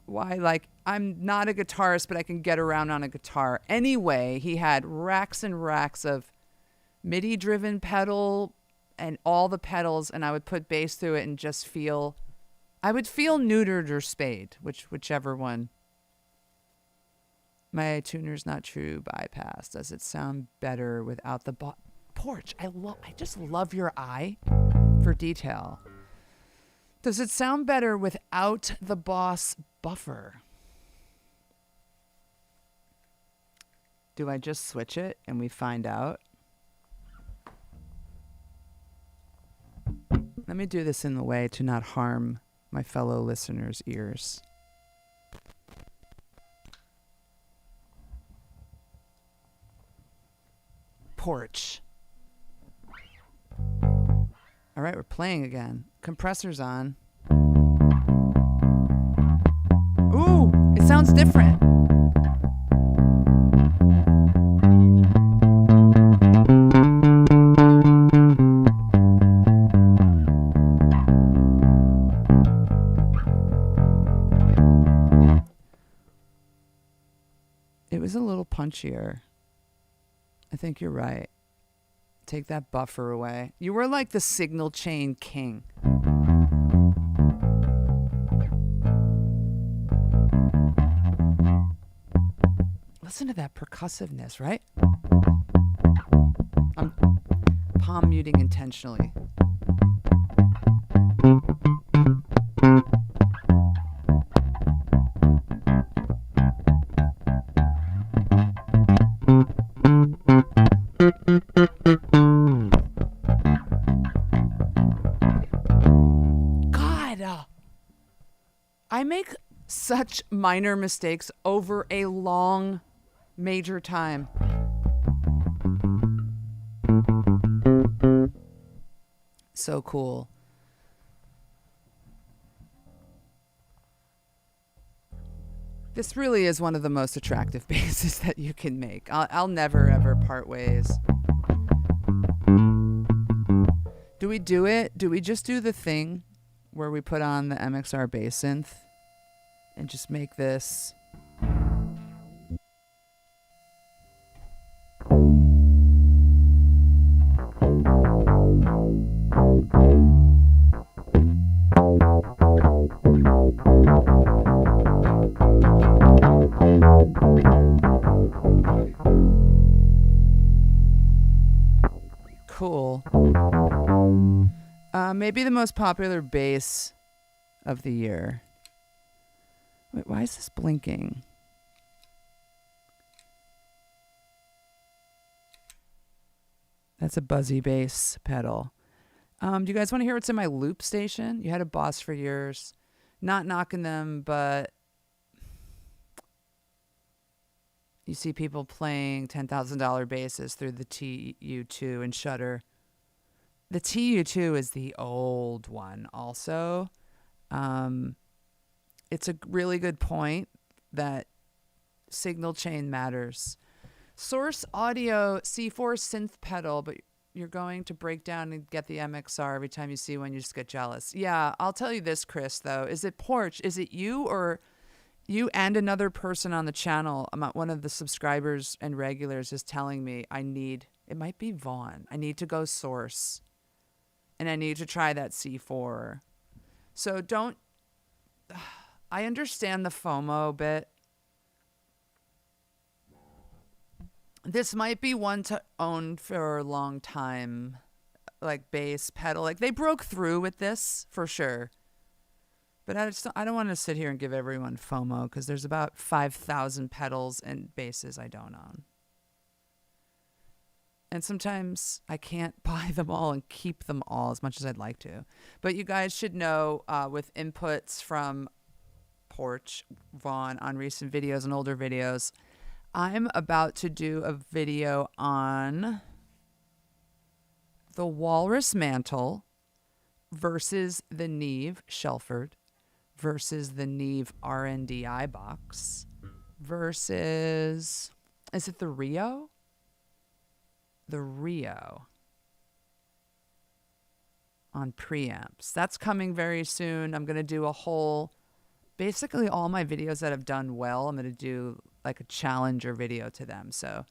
A: Why, like, I'm not a guitarist, but I can get around on a guitar. Anyway, he had racks and racks of MIDI-driven pedal and all the pedals, and I would put bass through it and just feel... I would feel neutered or spayed, whichever one. My tuner's not true bypass. Does it sound better without the porch? I just love your eye for detail. Does it sound better without the Boss buffer? Do I just switch it and we find out? Let me do this in the way to not harm my fellow listeners' ears. Porch. All right, we're playing again. Compressor's on. Ooh, it sounds different. It was a little punchier. I think you're right. Take that buffer away. You were like the signal chain king. Listen to that percussiveness, right? I'm palm muting intentionally. I make such minor mistakes over a long, major time. So cool. This really is one of the most attractive basses that you can make. I'll never, ever part ways. Do we do it? Do we just do the thing where we put on the MXR bass synth and just make this? Cool. Maybe the most popular bass of the year. Wait, why is this blinking? That's a buzzy bass pedal. Do you guys want to hear what's in my loop station? You had a Boss for years. Not knocking them, but you see people playing $10,000 basses through the TU2 and Shutter. The TU2 is the old one also. It's a really good point that signal chain matters. Source audio C4 synth pedal, but you're going to break down and get the MXR every time you see one, you just get jealous. Yeah, I'll tell you this, Chris, though. Is it Porch? Is it you or you and another person on the channel? One of the subscribers and regulars is telling me it might be Vaughn. I need to go Source. And I need to try that C4. So I understand the FOMO bit. This might be one to own for a long time. Like bass pedal. Like they broke through with this for sure. But I don't want to sit here and give everyone FOMO because there's about 5,000 pedals and basses I don't own. And sometimes I can't buy them all and keep them all as much as I'd like to. But you guys should know with inputs from Porch, Vaughn on recent videos and older videos, I'm about to do a video on the Walrus Mantle versus the Neve Shelford versus the Neve RNDI box versus, is it the Rio? The Rio on preamps. That's coming very soon. I'm going to do a whole, basically all my videos that have done well, I'm going to do like a challenger video to them. So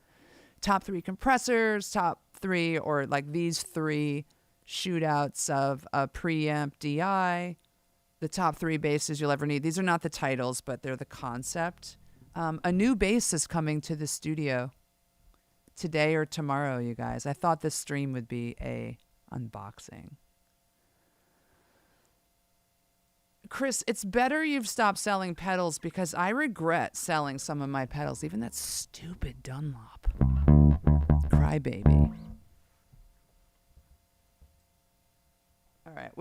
A: top 3 compressors, top 3, or like these 3 shootouts of a preamp DI, the top 3 basses you'll ever need. These are not the titles, but they're the concept. A new bass is coming to the studio today or tomorrow, you guys. I thought this stream would be a unboxing. Chris, it's better you've stopped selling pedals because I regret selling some of my pedals, even that stupid Dunlop. Crybaby. All right,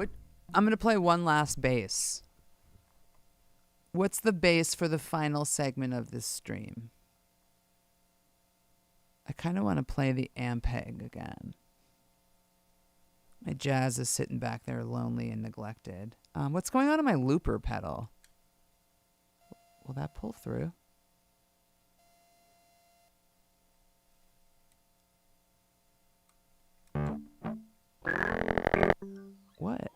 A: I'm going to play one last bass. What's the bass for the final segment of this stream? I kind of want to play the Ampeg again. My Jazz is sitting back there lonely and neglected. What's going on in my looper pedal? Will that pull through? What?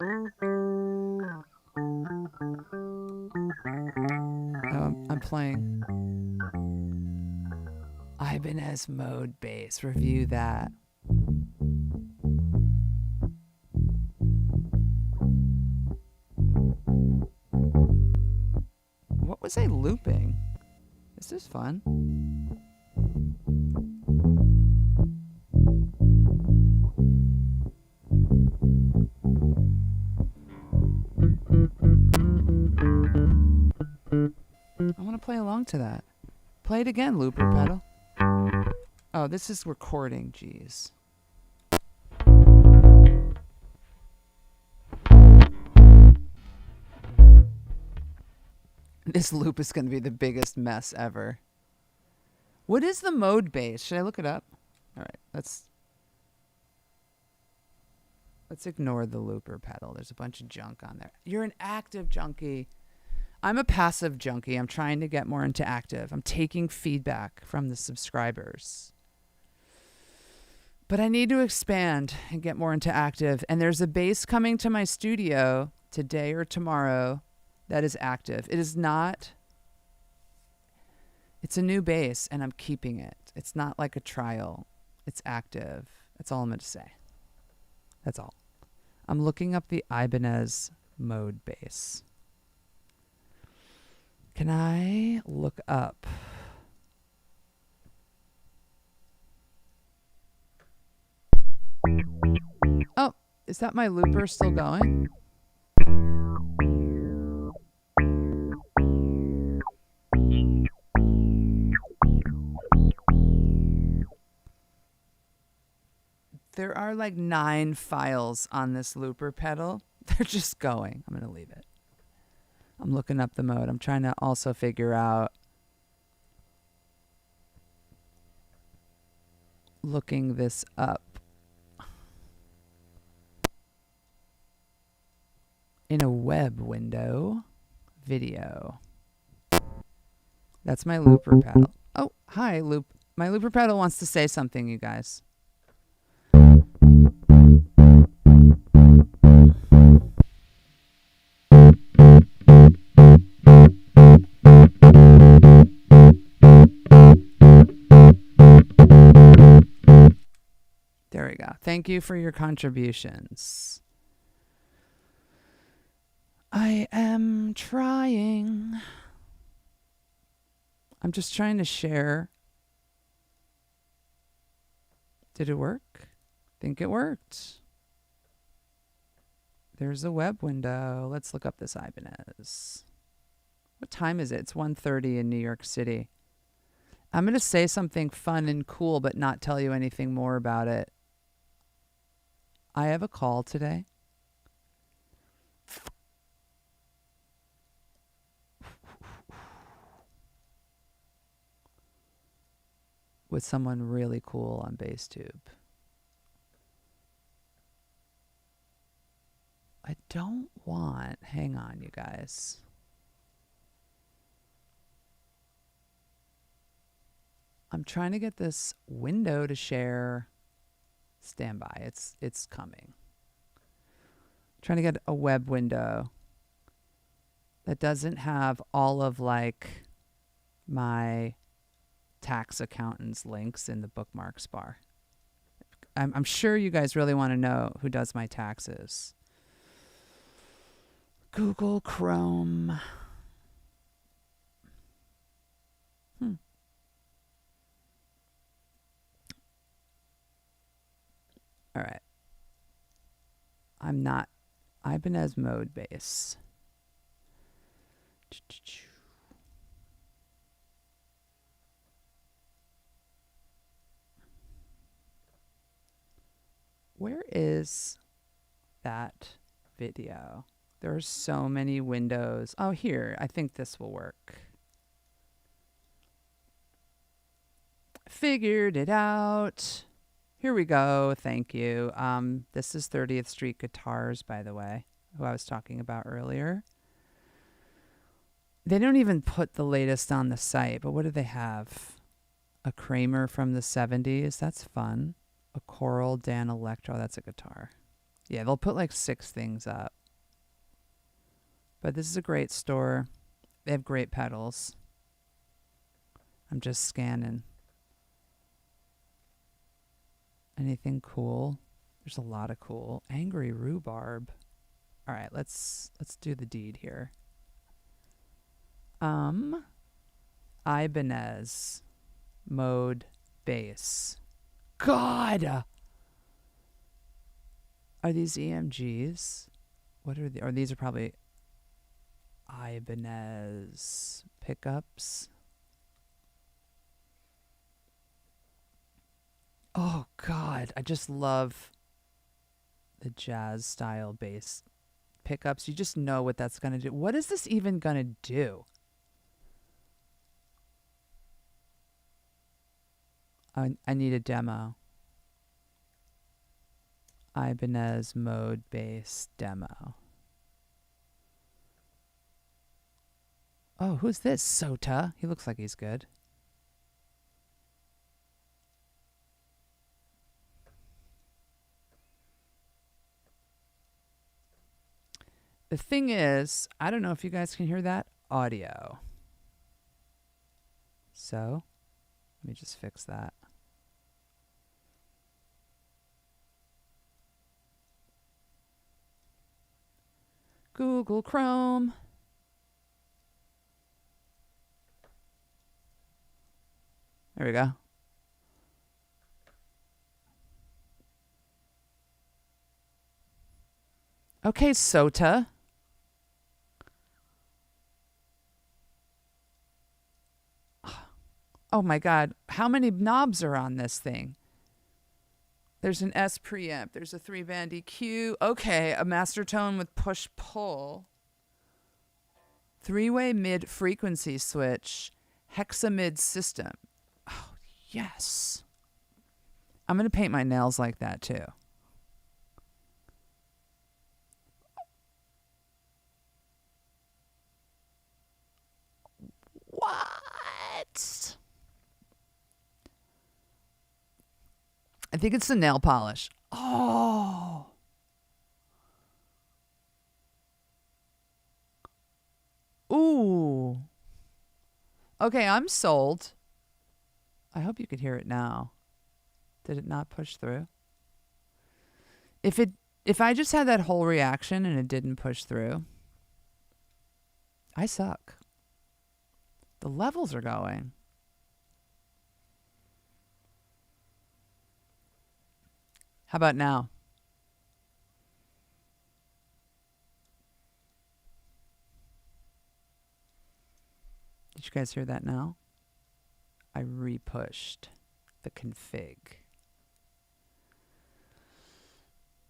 A: Oh, I'm playing Ibanez mode bass. Review that. What was I looping? This is fun. I want to play along to that. Play it again, looper pedal. Oh, this is recording, jeez. This loop is going to be the biggest mess ever. What is the mode bass? Should I look it up? All right, let's ignore the looper pedal. There's a bunch of junk on there. You're an active junkie. I'm a passive junkie. I'm trying to get more into active. I'm taking feedback from the subscribers. But I need to expand and get more into active. And there's a bass coming to my studio today or tomorrow that is active. It is not, it's a new bass and I'm keeping it. It's not like a trial. It's active. That's all I'm going to say. That's all. I'm looking up the Ibanez mode bass. Can I look up? Oh, is that my looper still going? There are like 9 files on this looper pedal. They're just going. I'm going to leave it. I'm looking up the mode. I'm trying to also figure out looking this up in a web window video. That's my looper pedal. Oh, hi, loop. My looper pedal wants to say something, you guys. There we go. Thank you for your contributions. I am trying. I'm just trying to share. Did it work? I think it worked. There's a web window. Let's look up this Ibanez. What time is it? It's 1:30 in New York City. I'm going to say something fun and cool, but not tell you anything more about it. I have a call today. With someone really cool on BassTube. I don't want, hang on, you guys. I'm trying to get this window to share. Stand by. It's coming. Trying to get a web window that doesn't have all of like my tax accountant's links in the bookmarks bar. I'm sure you guys really want to know who does my taxes. Google Chrome. All right. I'm not Ibanez mode base. Where is that video? There are so many windows. Oh, here. I think this will work. Figured it out. Here we go. Thank you. This is 30th Street Guitars, by the way, who I was talking about earlier. They don't even put the latest on the site, but what do they have? A Kramer from the 70s. That's fun. A Coral Dan Electro. That's a guitar. Yeah, they'll put like 6 things up. But this is a great store. They have great pedals. I'm just scanning. Anything cool? There's a lot of cool. Angry Rhubarb. All right, let's do the deed here. Ibanez mode bass. God! Are these EMGs? What are the? Or these are probably Ibanez pickups. Oh God, I just love the jazz style bass pickups. You just know what that's gonna do. What is this even gonna do? I need a demo. Ibanez mode bass demo. Oh, who's this? Sota. He looks like he's good. The thing is, I don't know if you guys can hear that audio. So, let me just fix that. Google Chrome. There we go. Okay, Sota. Oh my God. How many knobs are on this thing? There's an S preamp. There's a 3-band EQ. Okay, a master tone with push-pull. 3-way mid-frequency switch. Hexamid system. Oh, yes. I'm going to paint my nails like that too. What? I think it's the nail polish. Oh. Ooh. Okay, I'm sold. I hope you could hear it now. Did it not push through? If I just had that whole reaction and it didn't push through, I suck. The levels are going. How about now? Did you guys hear that now? I repushed the config.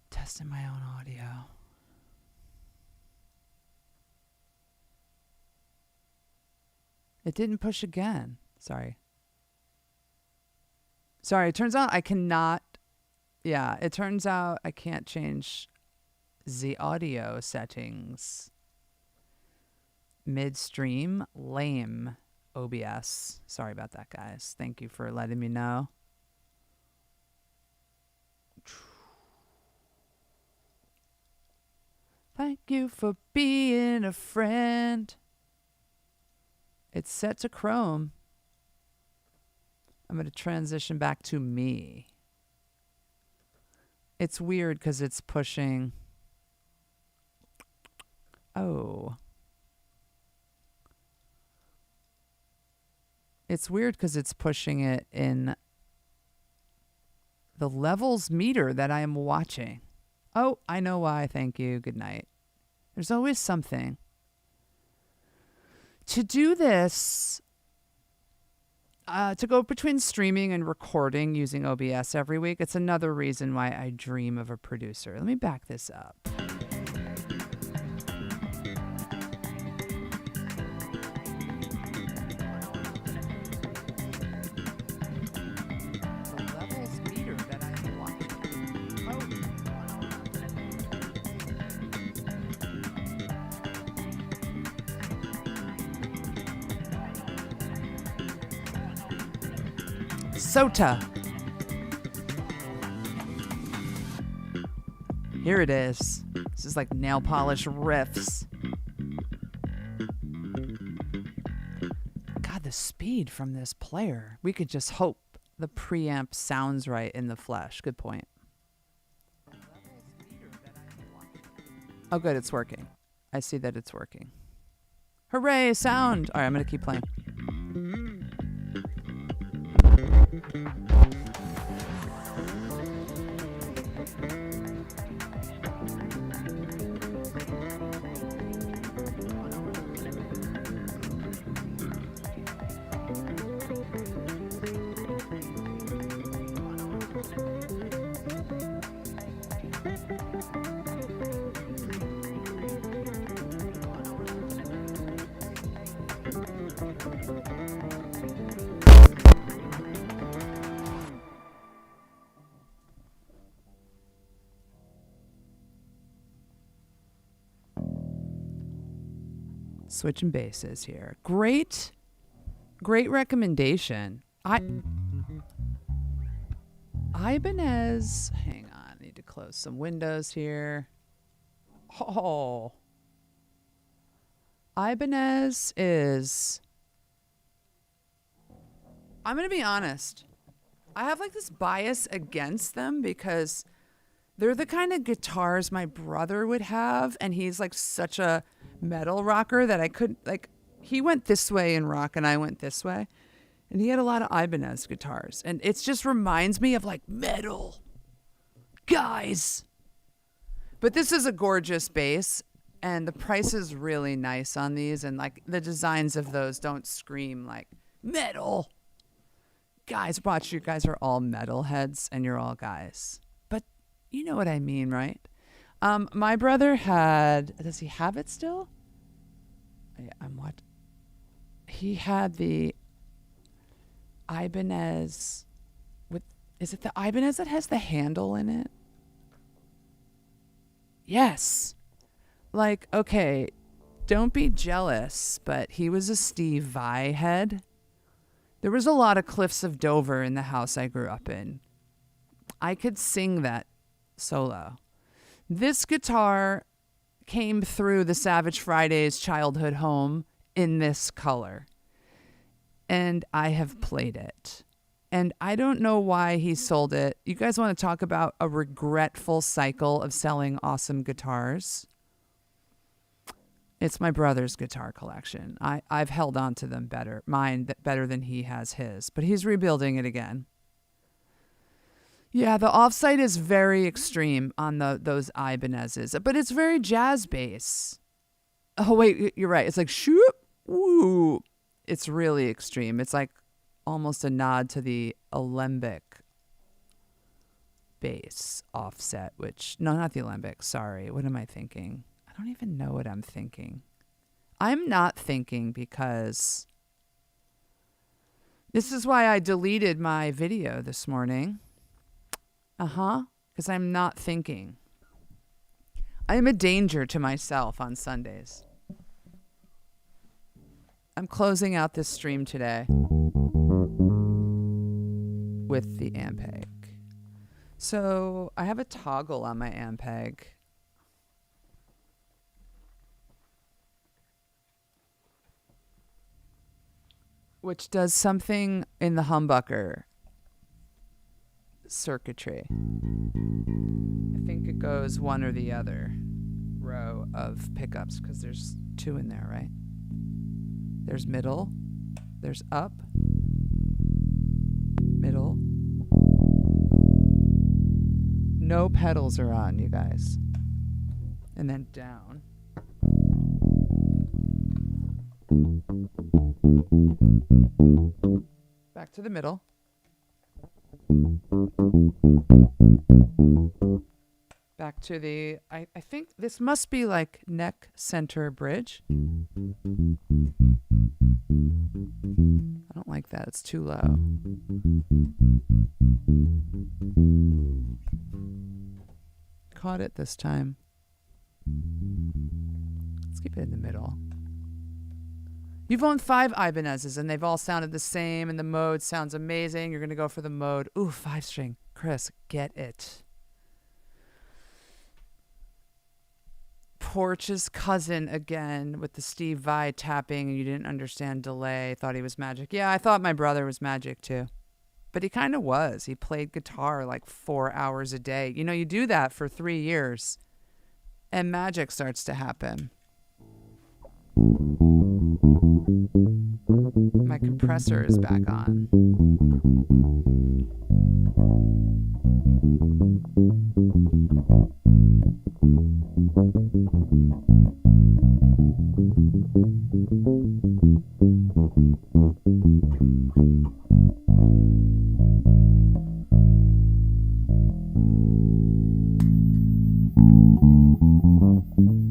A: Testing my own audio. It didn't push again. Sorry. It turns out I cannot. Yeah, it turns out I can't change the audio settings. Midstream, lame. OBS. Sorry about that, guys. Thank you for letting me know. Thank you for being a friend. It's set to Chrome. I'm going to transition back to me. It's weird because it's pushing. Oh. It's weird because it's pushing it in the levels meter that I am watching. Oh, I know why. Thank you. Good night. There's always something. To do this, to go between streaming and recording using OBS every week, it's another reason why I dream of a producer. Let me back this up. Sota. Here it is. This is like nail polish riffs. God, the speed from this player. We could just hope the preamp sounds right in the flesh. Good point. Oh, good. It's working. I see that it's working. Hooray, sound. All right, I'm going to keep playing. Switching bases here. Great recommendation. Ibanez. Hang on. I need to close some windows here. Oh. Ibanez is... I'm going to be honest. I have like this bias against them because they're the kind of guitars my brother would have, and he's like such a metal rocker that I could like, he went this way in rock and I went this way, and he had a lot of Ibanez guitars, and it just reminds me of like metal guys. But this is a gorgeous bass, and the price is really nice on these, and like the designs of those don't scream like metal guys. Watch, you guys are all metal heads and you're all guys, but you know what I mean, right? My brother had, does he have it still? He had the Ibanez with, is it the Ibanez that has the handle in it? Yes. Like, okay, don't be jealous, but he was a Steve Vai head. There was a lot of Cliffs of Dover in the house I grew up in. I could sing that solo. This guitar came through the Savage Fridays childhood home in this color. And I have played it. And I don't know why he sold it. You guys want to talk about a regretful cycle of selling awesome guitars? It's my brother's guitar collection. I've held on to them better than he has his. But he's rebuilding it again. Yeah, the offsite is very extreme on those Ibanez's, but it's very jazz bass. Oh, wait, you're right. It's like, shoop, woo. It's really extreme. It's like almost a nod to the alembic bass offset, which, no, not the alembic. Sorry. What am I thinking? I don't even know what I'm thinking. I'm not thinking because this is why I deleted my video this morning. Because I'm not thinking. I am a danger to myself on Sundays. I'm closing out this stream today with the Ampeg. So I have a toggle on my Ampeg. Which does something in the humbucker circuitry. I think it goes one or the other row of pickups because there's two in there, right? There's middle, there's up, middle. No pedals are on, you guys. And then down. Back to the middle. Back to the, I think this must be like neck center bridge. I don't like that, it's too low. Caught it this time. Let's keep it in the middle. You've owned 5 Ibanez's and they've all sounded the same and the mode sounds amazing. You're going to go for the mode. Ooh, 5-string. Chris, get it. Porch's cousin again with the Steve Vai tapping and you didn't understand delay. Thought he was magic. Yeah, I thought my brother was magic too. But he kind of was. He played guitar like 4 hours a day. You know, you do that for 3 years and magic starts to happen. My compressor is back on.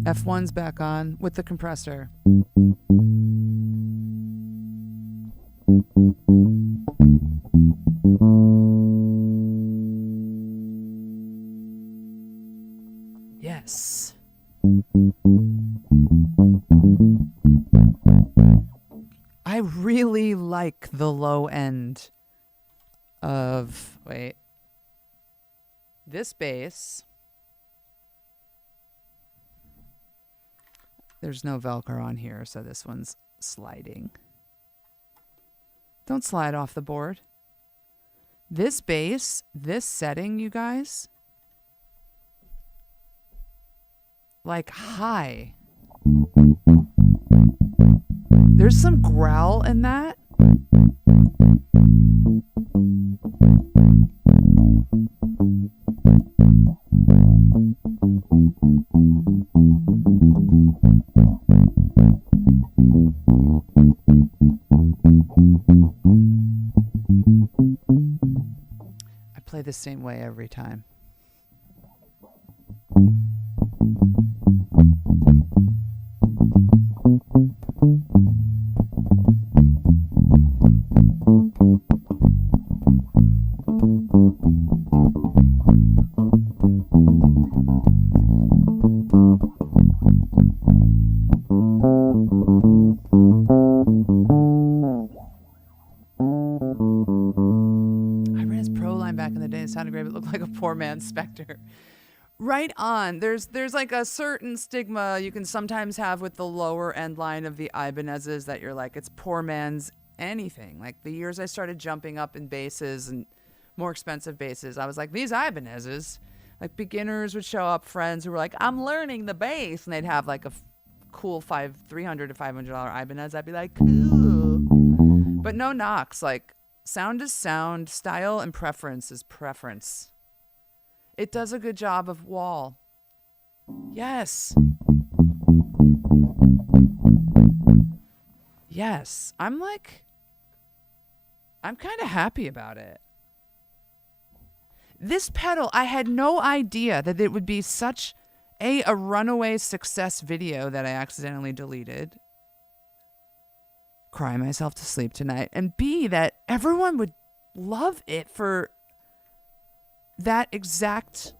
A: F1's back on with the compressor. Yes. I really like the low end of, this bass. There's no Velcro on here, so this one's sliding. Don't slide off the board. This bass, this setting, you guys, like high. There's some growl in that. I play the same way every time. Sounded great, but looked like a poor man's Spector. Right on. There's like a certain stigma you can sometimes have with the lower end line of the Ibanez's that you're like, it's poor man's anything. Like the years I started jumping up in basses and more expensive basses, I was like, these Ibanez's, like beginners would show up, friends who were like, I'm learning the bass, and they'd have like a cool $300 to $500 Ibanez. I'd be like, cool. But no knocks, like, sound is sound, style and preference is preference. It does a good job of wall. Yes. Yes. I'm kind of happy about it. This pedal, I had no idea that it would be such a runaway success video that I accidentally deleted. Cry myself to sleep tonight, and B, that everyone would love it for that exact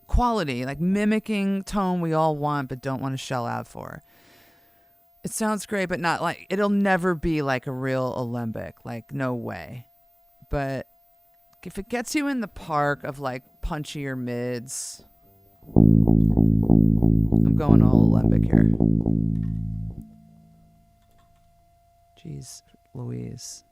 A: quality, like mimicking tone we all want but don't want to shell out for. It sounds great, but not like, it'll never be like a real alembic, like no way. But if it gets you in the park of like punchier mids, I'm going all alembic here. Jeez Louise.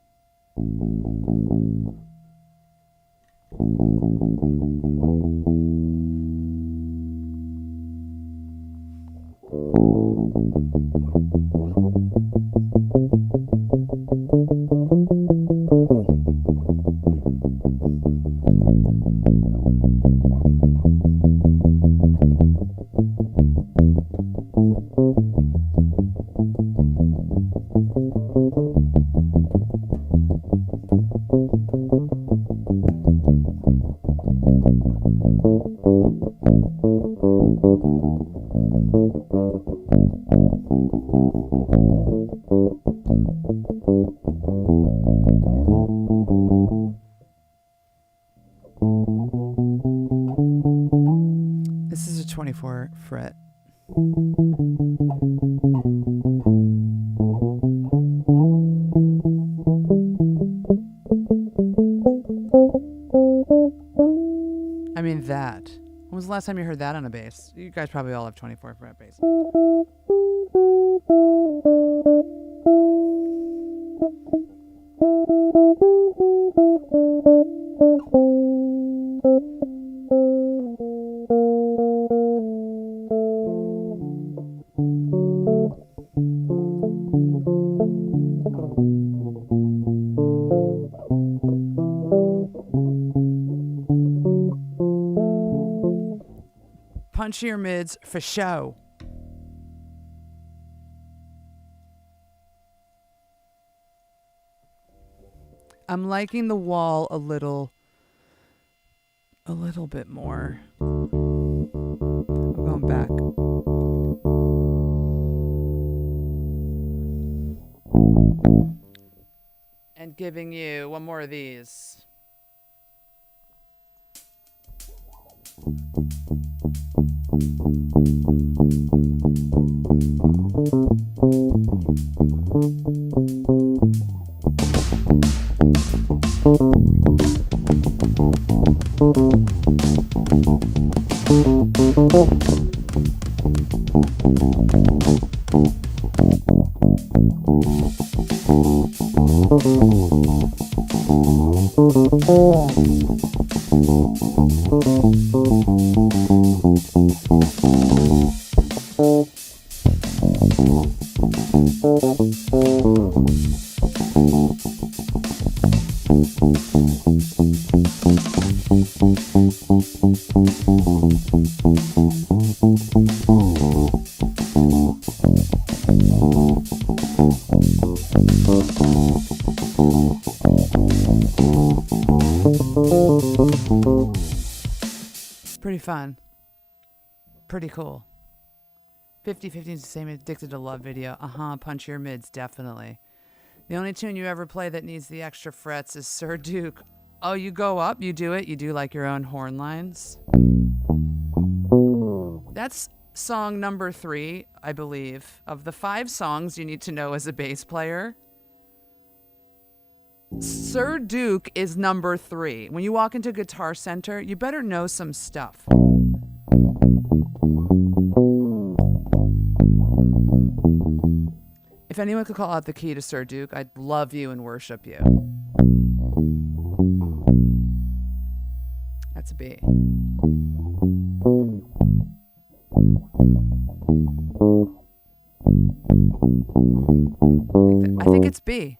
A: This is a 24 fret. I mean that. When was the last time you heard that on a bass? You guys probably all have 24 fret bass. Punchier mids for show. I'm liking the wall a little bit more. I'm going back. And giving you one more of these. Pretty fun. Pretty cool. 50/50 is the same Addicted to Love video. Punch your mids, definitely. The only tune you ever play that needs the extra frets is Sir Duke. Oh, you go up, you do it, you do like your own horn lines. That's song number 3, I believe. Of the 5 songs you need to know as a bass player, Sir Duke is number 3. When you walk into Guitar Center, you better know some stuff. If anyone could call out the key to Sir Duke, I'd love you and worship you. That's a B. I think it's B.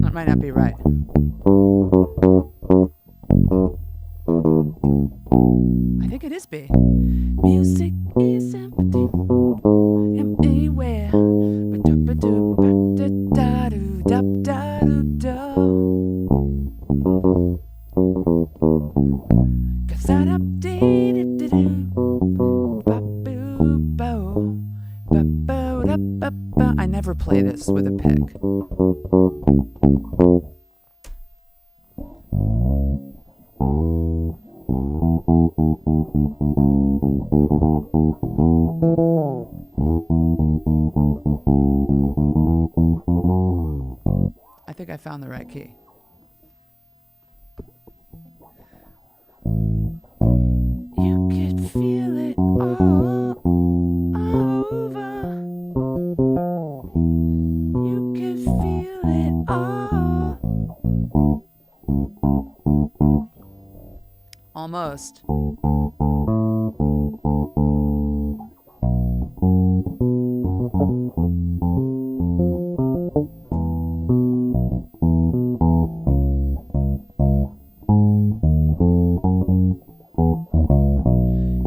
A: That might not be right. I think it is B. Music is empty everywhere. I never play this with a pick. key. You could feel it all over. You could feel it all. Almost.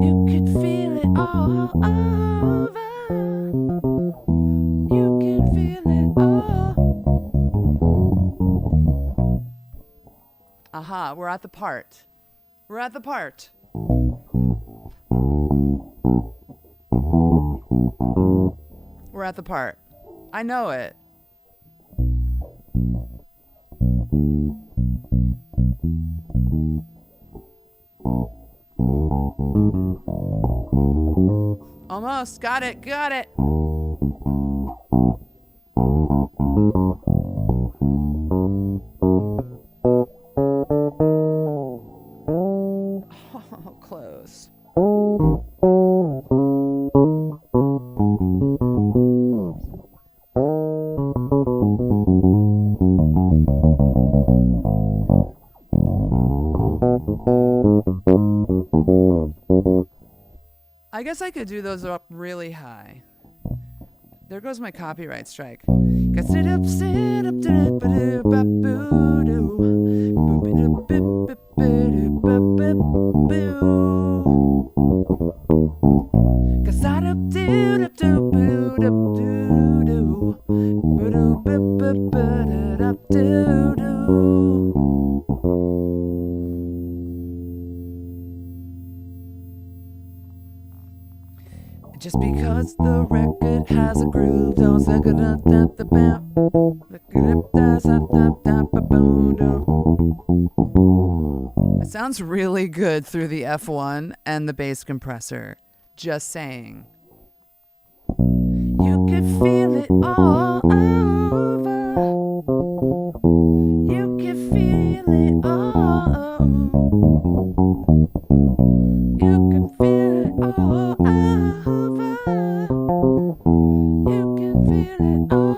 A: You could feel it all over. You can feel it all. Aha, we're at the part. We're at the part. We're at the part. I know it. Almost. Got it. Got it. Oh, close. I guess I could do those up really high. There goes my copyright strike. Just because the record has a groove, don't look it up, the bam. It sounds really good through the F1 and the bass compressor. Just saying. You can feel it all over. You can feel it all. You can feel it all over. You can feel it all.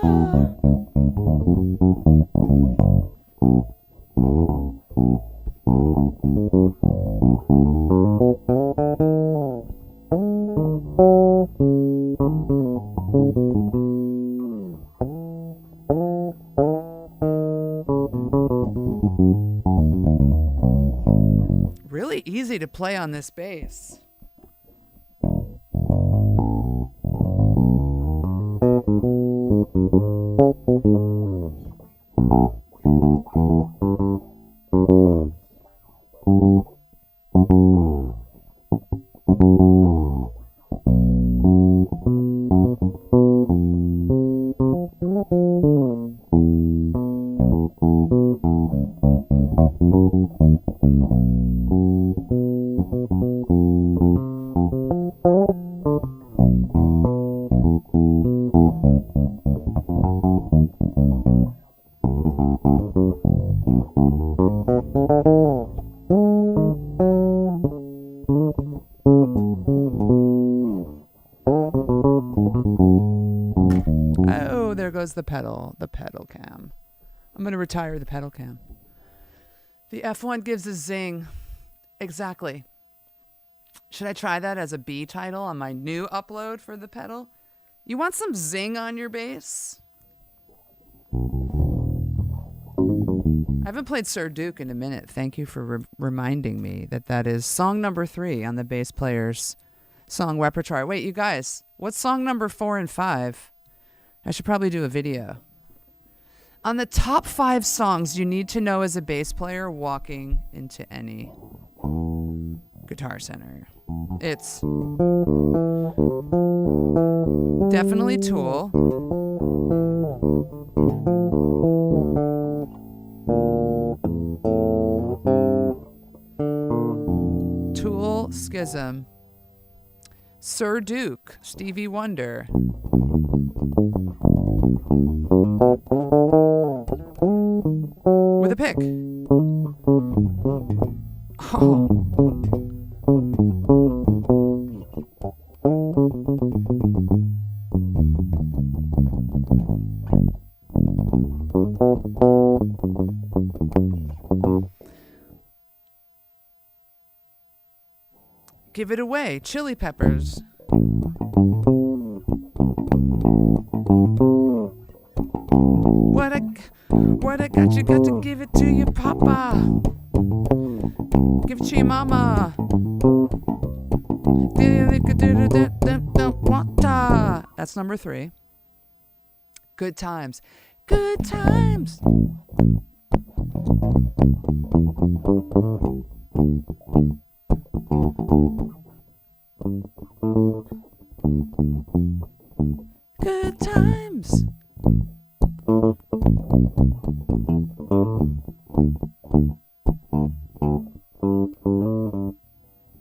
A: Really easy to play on this bass. Oh, there goes the pedal cam. I'm going to retire the pedal cam. The F1 gives a zing. Exactly. Should I try that as a B title on my new upload for the pedal? You want some zing on your bass? I haven't played Sir Duke in a minute. Thank you for reminding me that is song number 3 on the bass player's song repertoire. Wait, you guys, what's song number 4 and 5? I should probably do a video. On the top 5 songs you need to know as a bass player walking into any Guitar Center. It's definitely Tool. Tool, Schism. Sir Duke, Stevie Wonder. with a pick. Oh. Give it away. Chili peppers. What I got, you got to give it to your papa. Give it to your mama. That's number 3. Good times. Good times. Good times.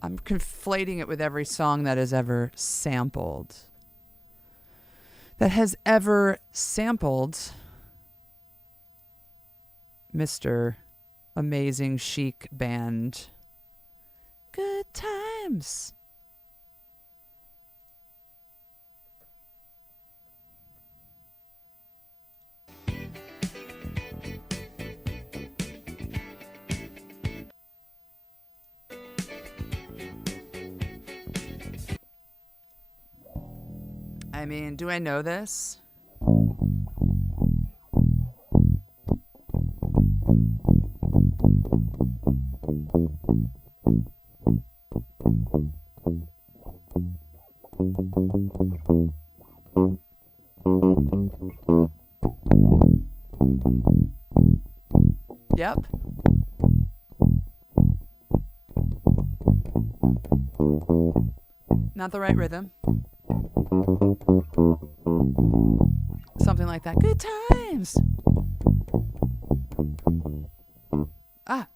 A: I'm conflating it with every song that has ever sampled. Mr. Amazing Chic Band. Good times. I mean, do I know this? Yep. Not the right rhythm. Something like that. Good times. Ah.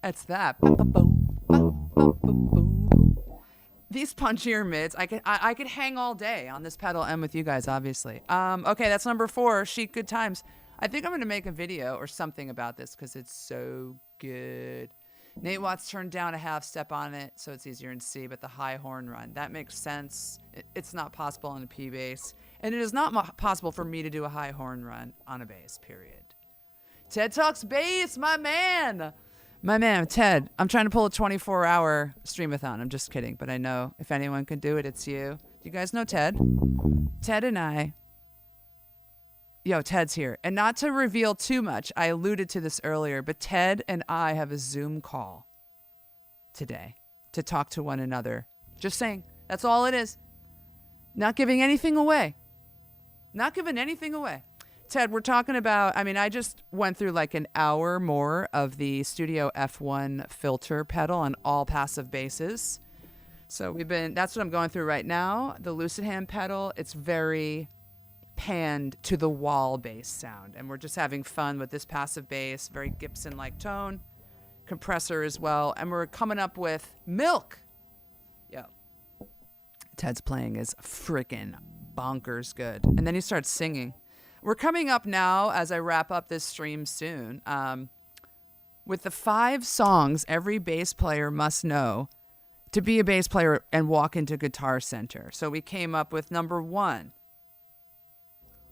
A: It's that. These punchier mids, I could hang all day on this pedal and with you guys, obviously. Okay, that's number 4, Chic Good Times. I think I'm going to make a video or something about this because it's so good. Nate Watts turned down a half step on it, so it's easier in C, but the high horn run, that makes sense. It's not possible on a P bass, and it is not possible for me to do a high horn run on a bass, period. Ted Talks Bass, my man. My man, Ted. I'm trying to pull a 24-hour streamathon. I'm just kidding, but I know if anyone can do it, it's you. You guys know Ted? Ted and I. Yo, Ted's here. And not to reveal too much, I alluded to this earlier, but Ted and I have a Zoom call today to talk to one another. Just saying. That's all it is. Not giving anything away. Not giving anything away. Ted, we're talking about, I mean, I just went through like an hour more of the Studio F1 filter pedal on all passive basses. So that's what I'm going through right now. The Lucid Hand pedal, it's very panned to the wall bass sound. And we're just having fun with this passive bass, very Gibson-like tone, compressor as well. And we're coming up with Milk. Yo. Ted's playing is freaking bonkers good. And then he starts singing. We're coming up now, as I wrap up this stream soon, with the 5 songs every bass player must know to be a bass player and walk into Guitar Center. So we came up with number 1.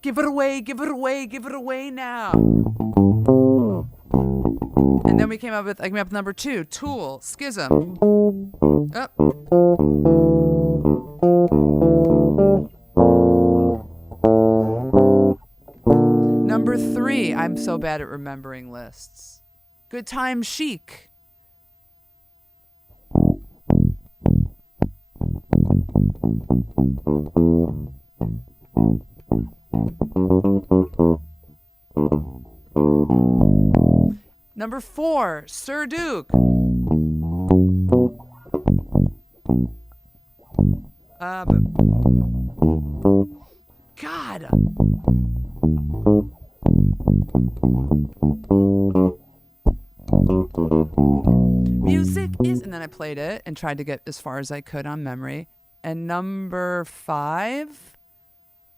A: Give it away, give it away, give it away now. And then I came up with number 2, Tool, Schism. Up. Number 3, I'm so bad at remembering lists. Good Time Chic. Number 4, Sir Duke. God. Music is, and then I play played it and tried to get as far as I could on memory. And number 5,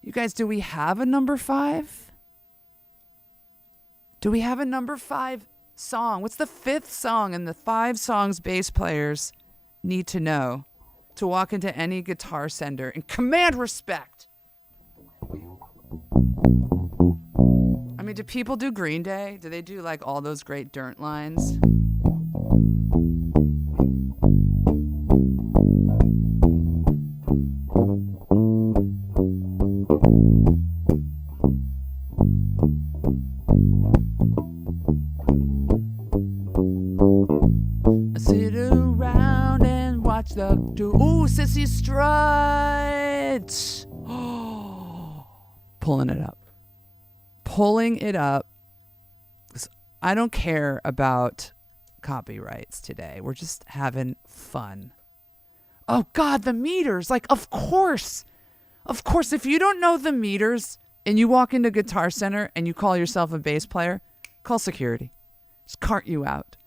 A: you guys, do we have a number 5? Do we have a number 5 song? What's the 5th song in the 5 songs bass players need to know to walk into any guitar center and command respect? I mean, do people do Green Day? Do they do like all those great Dirt lines? I sit around and watch the Sissy Strut. Pulling it up. Pulling it up. I don't care about copyrights today. We're just having fun. Oh God, the meters. Like, of course. Of course, if you don't know the meters and you walk into Guitar Center and you call yourself a bass player, call security. Just cart you out.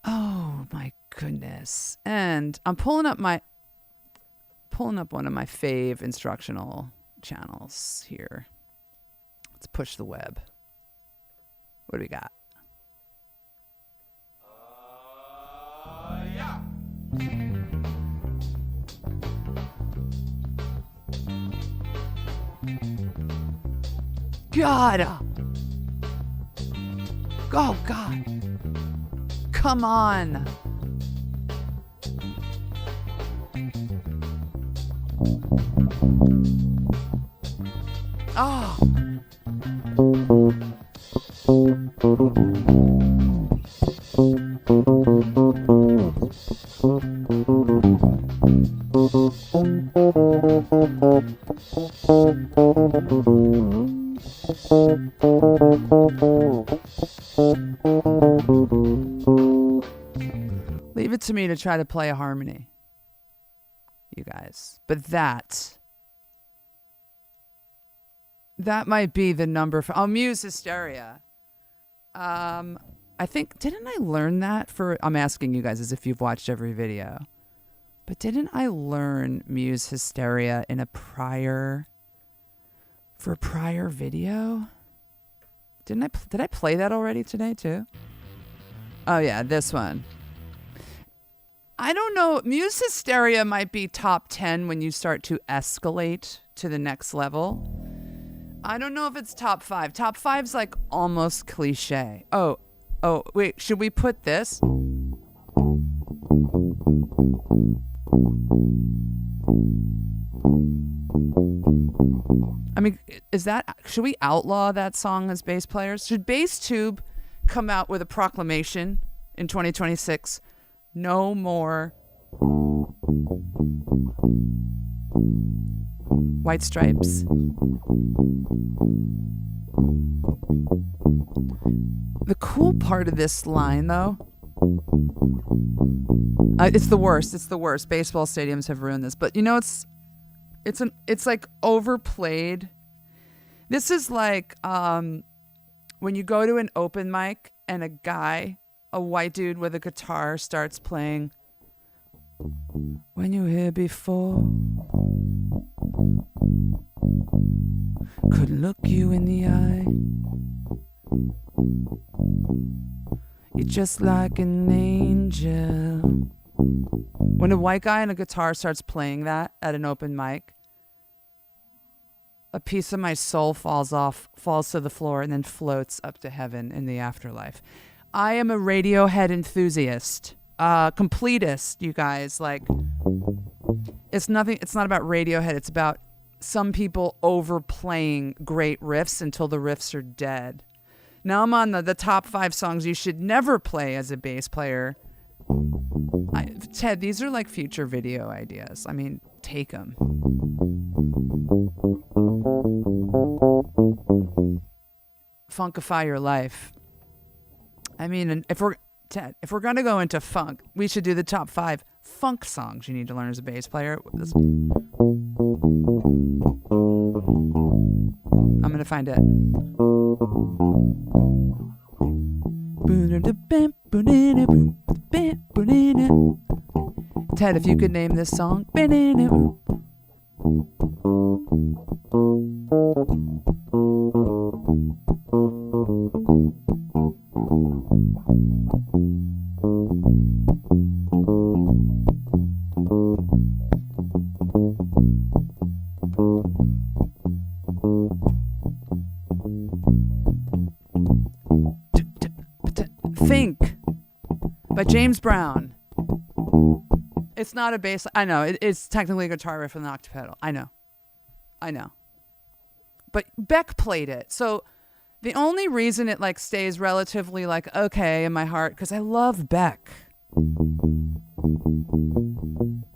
A: Oh my goodness. And I'm pulling up one of my fave instructional channels here. Let's push the web. What do we got?
B: Yeah.
A: God. Oh God. Come on. Oh. Leave it to me to try to play a harmony, you guys. But that might be the number for Muse Hysteria. I think, didn't I learn that I'm asking you guys as if you've watched every video, but didn't I learn Muse Hysteria in a prior video? Did I play that already today too? Oh yeah, this one. I don't know. Muse Hysteria might be top 10 when you start to escalate to the next level. I don't know if it's top 5. Top 5's like almost cliche. Oh, wait. Should we put this? I mean, should we outlaw that song as bass players? Should BassTube come out with a proclamation in 2026? No more White Stripes. The cool part of this line, though, it's the worst. It's the worst. Baseball stadiums have ruined this, but you know, it's like overplayed. This is like when you go to an open mic and a white dude with a guitar starts playing When You Were Here Before, couldn't look you in the eye, you're just like an angel. When a white guy on a guitar starts playing that at an open mic, a piece of my soul falls to the floor, and then floats up to heaven in the afterlife. I am a Radiohead enthusiast, completist, you guys. Like, it's not about Radiohead. It's about some people overplaying great riffs until the riffs are dead. Now I'm on the top 5 songs you should never play as a bass player. Ted, these are like future video ideas. I mean, take them. Funkify your life. I mean, if we're gonna go into funk, we should do the top 5 funk songs you need to learn as a bass player. I'm gonna find it. Ted, if you could name this song. Think by James Brown. It's not a bass. I know. It's technically a guitar riff with an octave pedal. I know. But Beck played it. So the only reason it like stays relatively like okay in my heart, because I love Beck.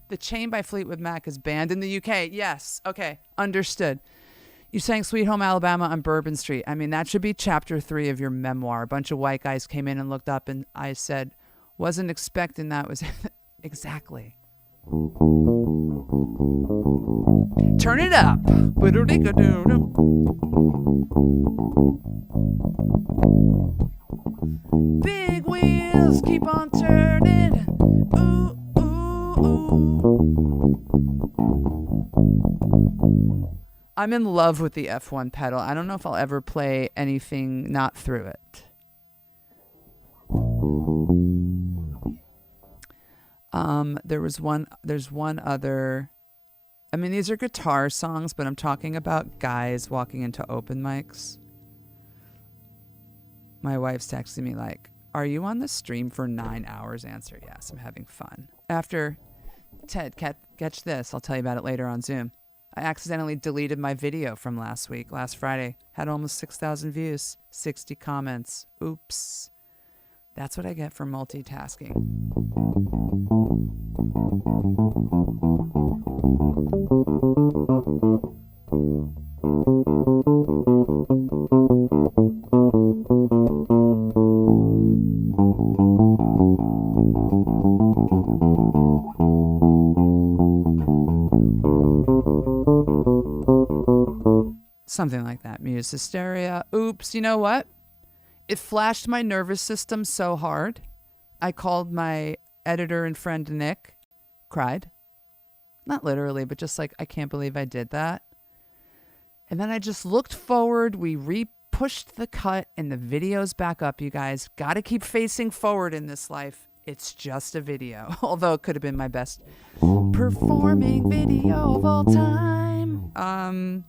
A: The Chain by Fleetwood Mac is banned in the UK. Yes. Okay. Understood. You sang Sweet Home Alabama on Bourbon Street. I mean, that should be chapter 3 of your memoir. A bunch of white guys came in and looked up, and I said, wasn't expecting that was exactly. Turn it up. Big wheels keep on turning. Ooh, ooh, ooh. I'm in love with the F1 pedal. I don't know if I'll ever play anything not through it. There's one other. I mean, these are guitar songs, but I'm talking about guys walking into open mics. My wife's texting me like, "Are you on the stream for 9 hours?" Answer, yes, I'm having fun. After, Ted, catch this. I'll tell you about it later on Zoom. I accidentally deleted my video from last Friday. Had almost 6,000 views, 60 comments. Oops. That's what I get for multitasking. Something like that. Muse hysteria. Oops, you know what? It flashed my nervous system so hard. I called my editor and friend Nick. Cried. Not literally, but just like, I can't believe I did that. And then I just looked forward. We pushed the cut and the video's back up, you guys. Got to keep facing forward in this life. It's just a video. Although it could have been my best performing video of all time.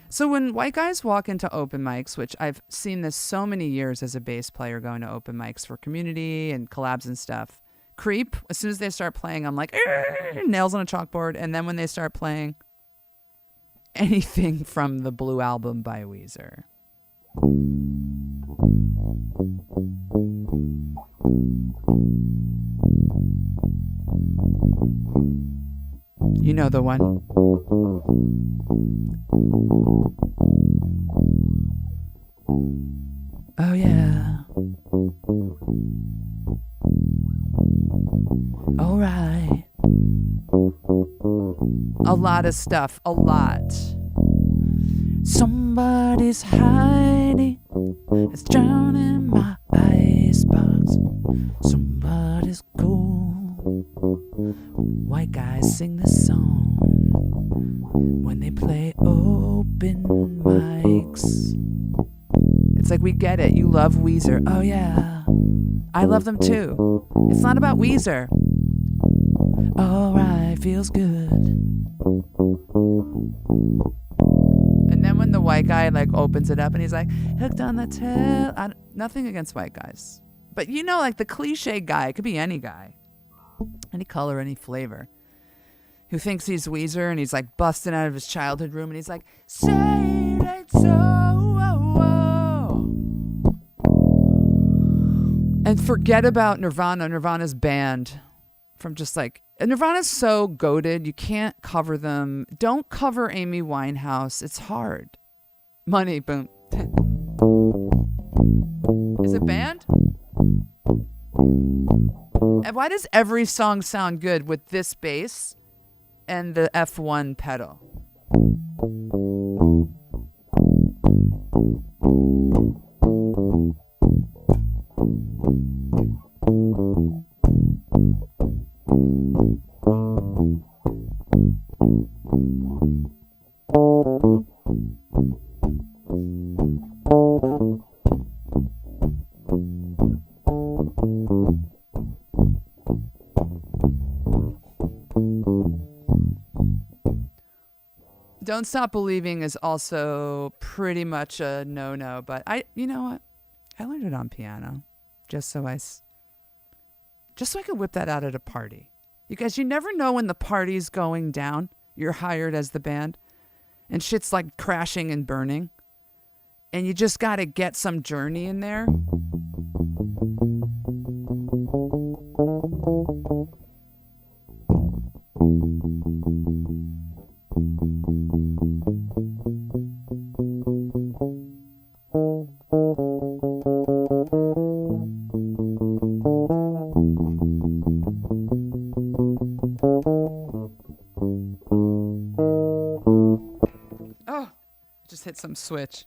A: So when white guys walk into open mics, which I've seen this so many years as a bass player going to open mics for community and collabs and stuff, creep, as soon as they start playing, I'm like, nails on a chalkboard. And then when they start playing anything from the Blue Album by Weezer. You know the one. Oh yeah. All right. A lot of stuff. A lot. Somebody's hiding. It's drowning my icebox. Somebody's cool. White guys sing this song when they play open mics. It's like, we get it. You love Weezer. Oh yeah, I love them too. It's not about Weezer. Alright, feels good. And then when the white guy like opens it up and he's like, hooked on the tail. Nothing against white guys, but you know, like the cliche guy, it could be any guy, any color, any flavor, who thinks he's Weezer and he's like busting out of his childhood room and he's like, say it so, and forget about Nirvana. Nirvana's banned from just like, Nirvana's so goated, you can't cover them. Don't cover Amy Winehouse. It's hard. Money, boom. Is it banned? And why does every song sound good with this bass and the F1 pedal? Don't Stop Believing is also pretty much a no-no, but you know what? I learned it on piano just so I could whip that out at a party. You guys, you never know when the party's going down. You're hired as the band and shit's like crashing and burning. And you just got to get some Journey in there. Oh, just hit some switch.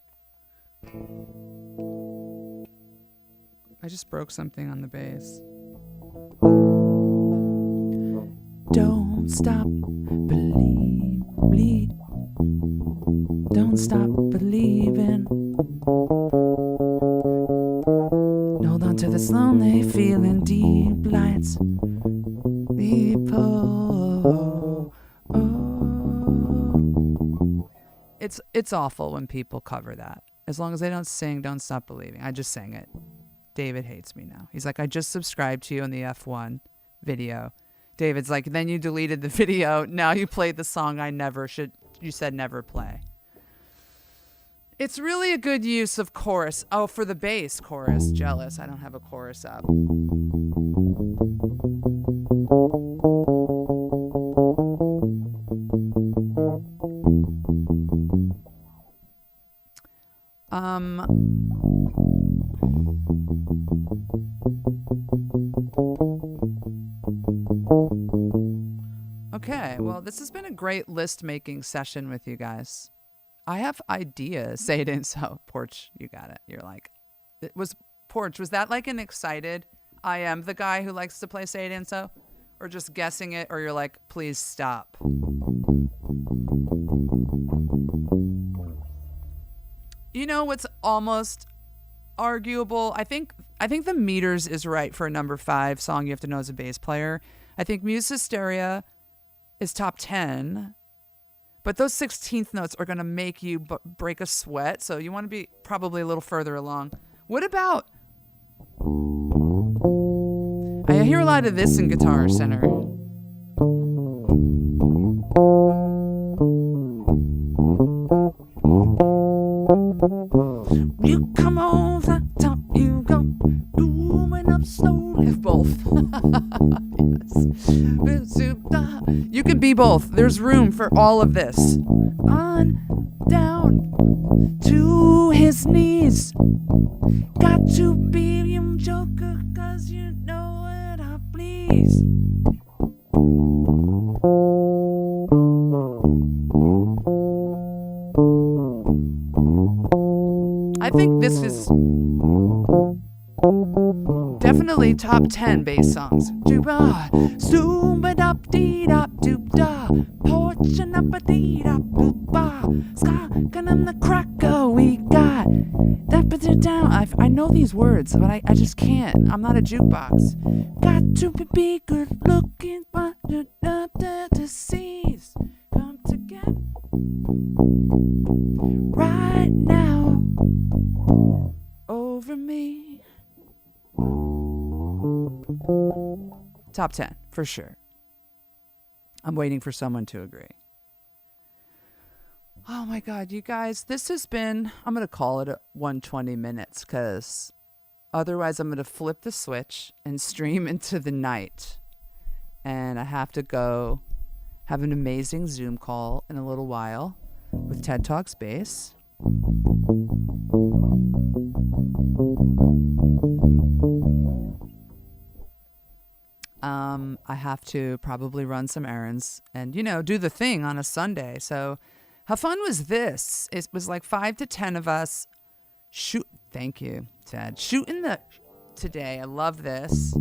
A: I just broke something on the bass. Don't stop believe. Don't stop believing. Hold on to this lonely feeling, deep lights. People. It's awful when people cover that. As long as they don't sing Don't Stop Believing. I just sang it. David hates me now. He's like, I just subscribed to you on the F1 video. David's like, then you deleted the video. Now you played the song you said never play. It's really a good use of chorus. Oh, for the bass chorus. Jealous. I don't have a chorus up. Okay, well, this has been a great list making session with you guys. I have ideas. Say it in so. Porch, you got it. You're like, was that like an excited, I am the guy who likes to play Say It In So? Or just guessing it, or you're like, please stop. You know what's almost arguable? I think the meters is right for a number 5 song you have to know as a bass player. I think Muse Hysteria is top 10, but those 16th notes are going to make you break a sweat, so you want to be probably a little further along. What about... I hear a lot of this in Guitar Center. You come over the top, you go moving up slowly. Both. Yes. You can be both. There's room for all of this. On down to his knees. Got to be him, Joker, 'cause you know what I please. I think this is definitely top 10 bass songs. Dooba, stoomba-dop, dee-dop, doop-da, porch-a-nop-a-dee-dop, doop-ba, ska-ka-num the cracker we got. That-ba-da-down. I know these words, but I just can't. I'm not a jukebox. Got to be good looking, but the disease come together right now over me. Top 10 for sure. I'm waiting for someone to agree. Oh my God, you guys, this has been, I'm going to call it 120 minutes because otherwise I'm going to flip the switch and stream into the night. And I have to go have an amazing Zoom call in a little while with TED Talks Bass. I have to probably run some errands and, do the thing on a Sunday. So how fun was this? It was like 5 to 10 of us Thank you, Ted. Shooting today. I love this.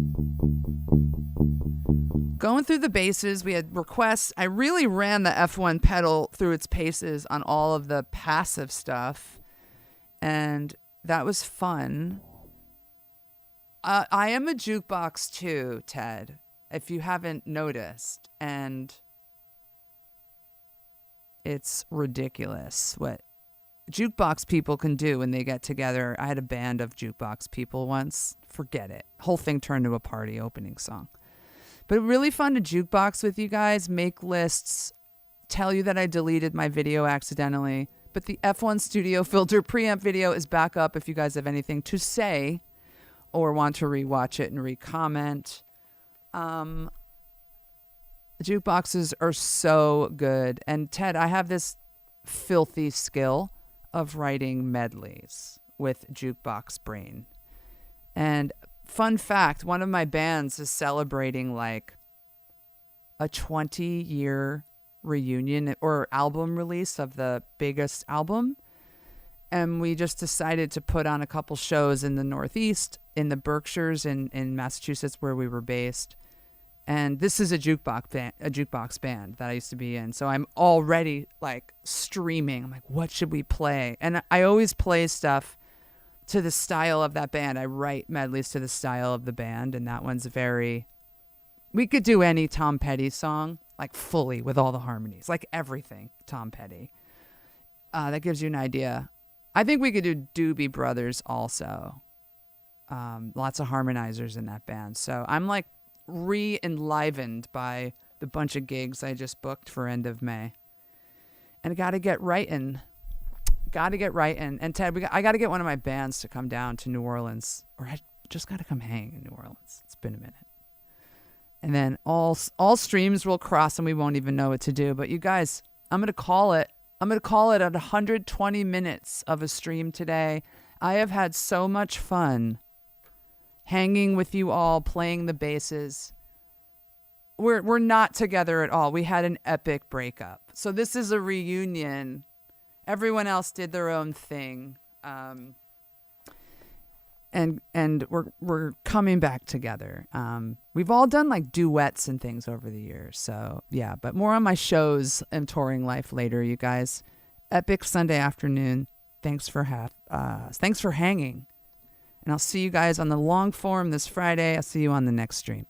A: Going through the basses, we had requests. I really ran the F1 pedal through its paces on all of the passive stuff. And that was fun. I am a jukebox too, Ted. if you haven't noticed. And it's ridiculous what jukebox people can do when they get together. I had a band of jukebox people once. Forget it. Whole thing turned into a party opening song. But really fun to jukebox with you guys, make lists, tell you that I deleted my video accidentally. But the F1 Studio Filter preamp video is back up if you guys have anything to say or want to rewatch it and re-comment. Jukeboxes are so good. And Ted, I have this filthy skill of writing medleys with Jukebox Brain. And fun fact, one of my bands is celebrating like a 20-year reunion or album release of the biggest album. And we just decided to put on a couple shows in the Northeast, in the Berkshires, in Massachusetts, where we were based. And this is a jukebox band that I used to be in. So I'm already like streaming. I'm like, what should we play? And I always play stuff to the style of that band. I write medleys to the style of the band. And that one's we could do any Tom Petty song, like fully with all the harmonies, like everything Tom Petty. That gives you an idea. I think we could do Doobie Brothers also. Lots of harmonizers in that band. So I'm like re-enlivened by the bunch of gigs I just booked for end of May. And I got to get writing. And Ted, I got to get one of my bands to come down to New Orleans. Or I just got to come hang in New Orleans. It's been a minute. And then all streams will cross and we won't even know what to do. But you guys, I'm going to call it. I'm going to call it at 120 minutes of a stream today. I have had so much fun hanging with you all, playing the basses. We're not together at all. We had an epic breakup. So this is a reunion. Everyone else did their own thing. And we're coming back together. We've all done like duets and things over the years. So yeah, but more on my shows and touring life later, you guys. Epic Sunday afternoon. Thanks for hanging. And I'll see you guys on the long form this Friday. I'll see you on the next stream.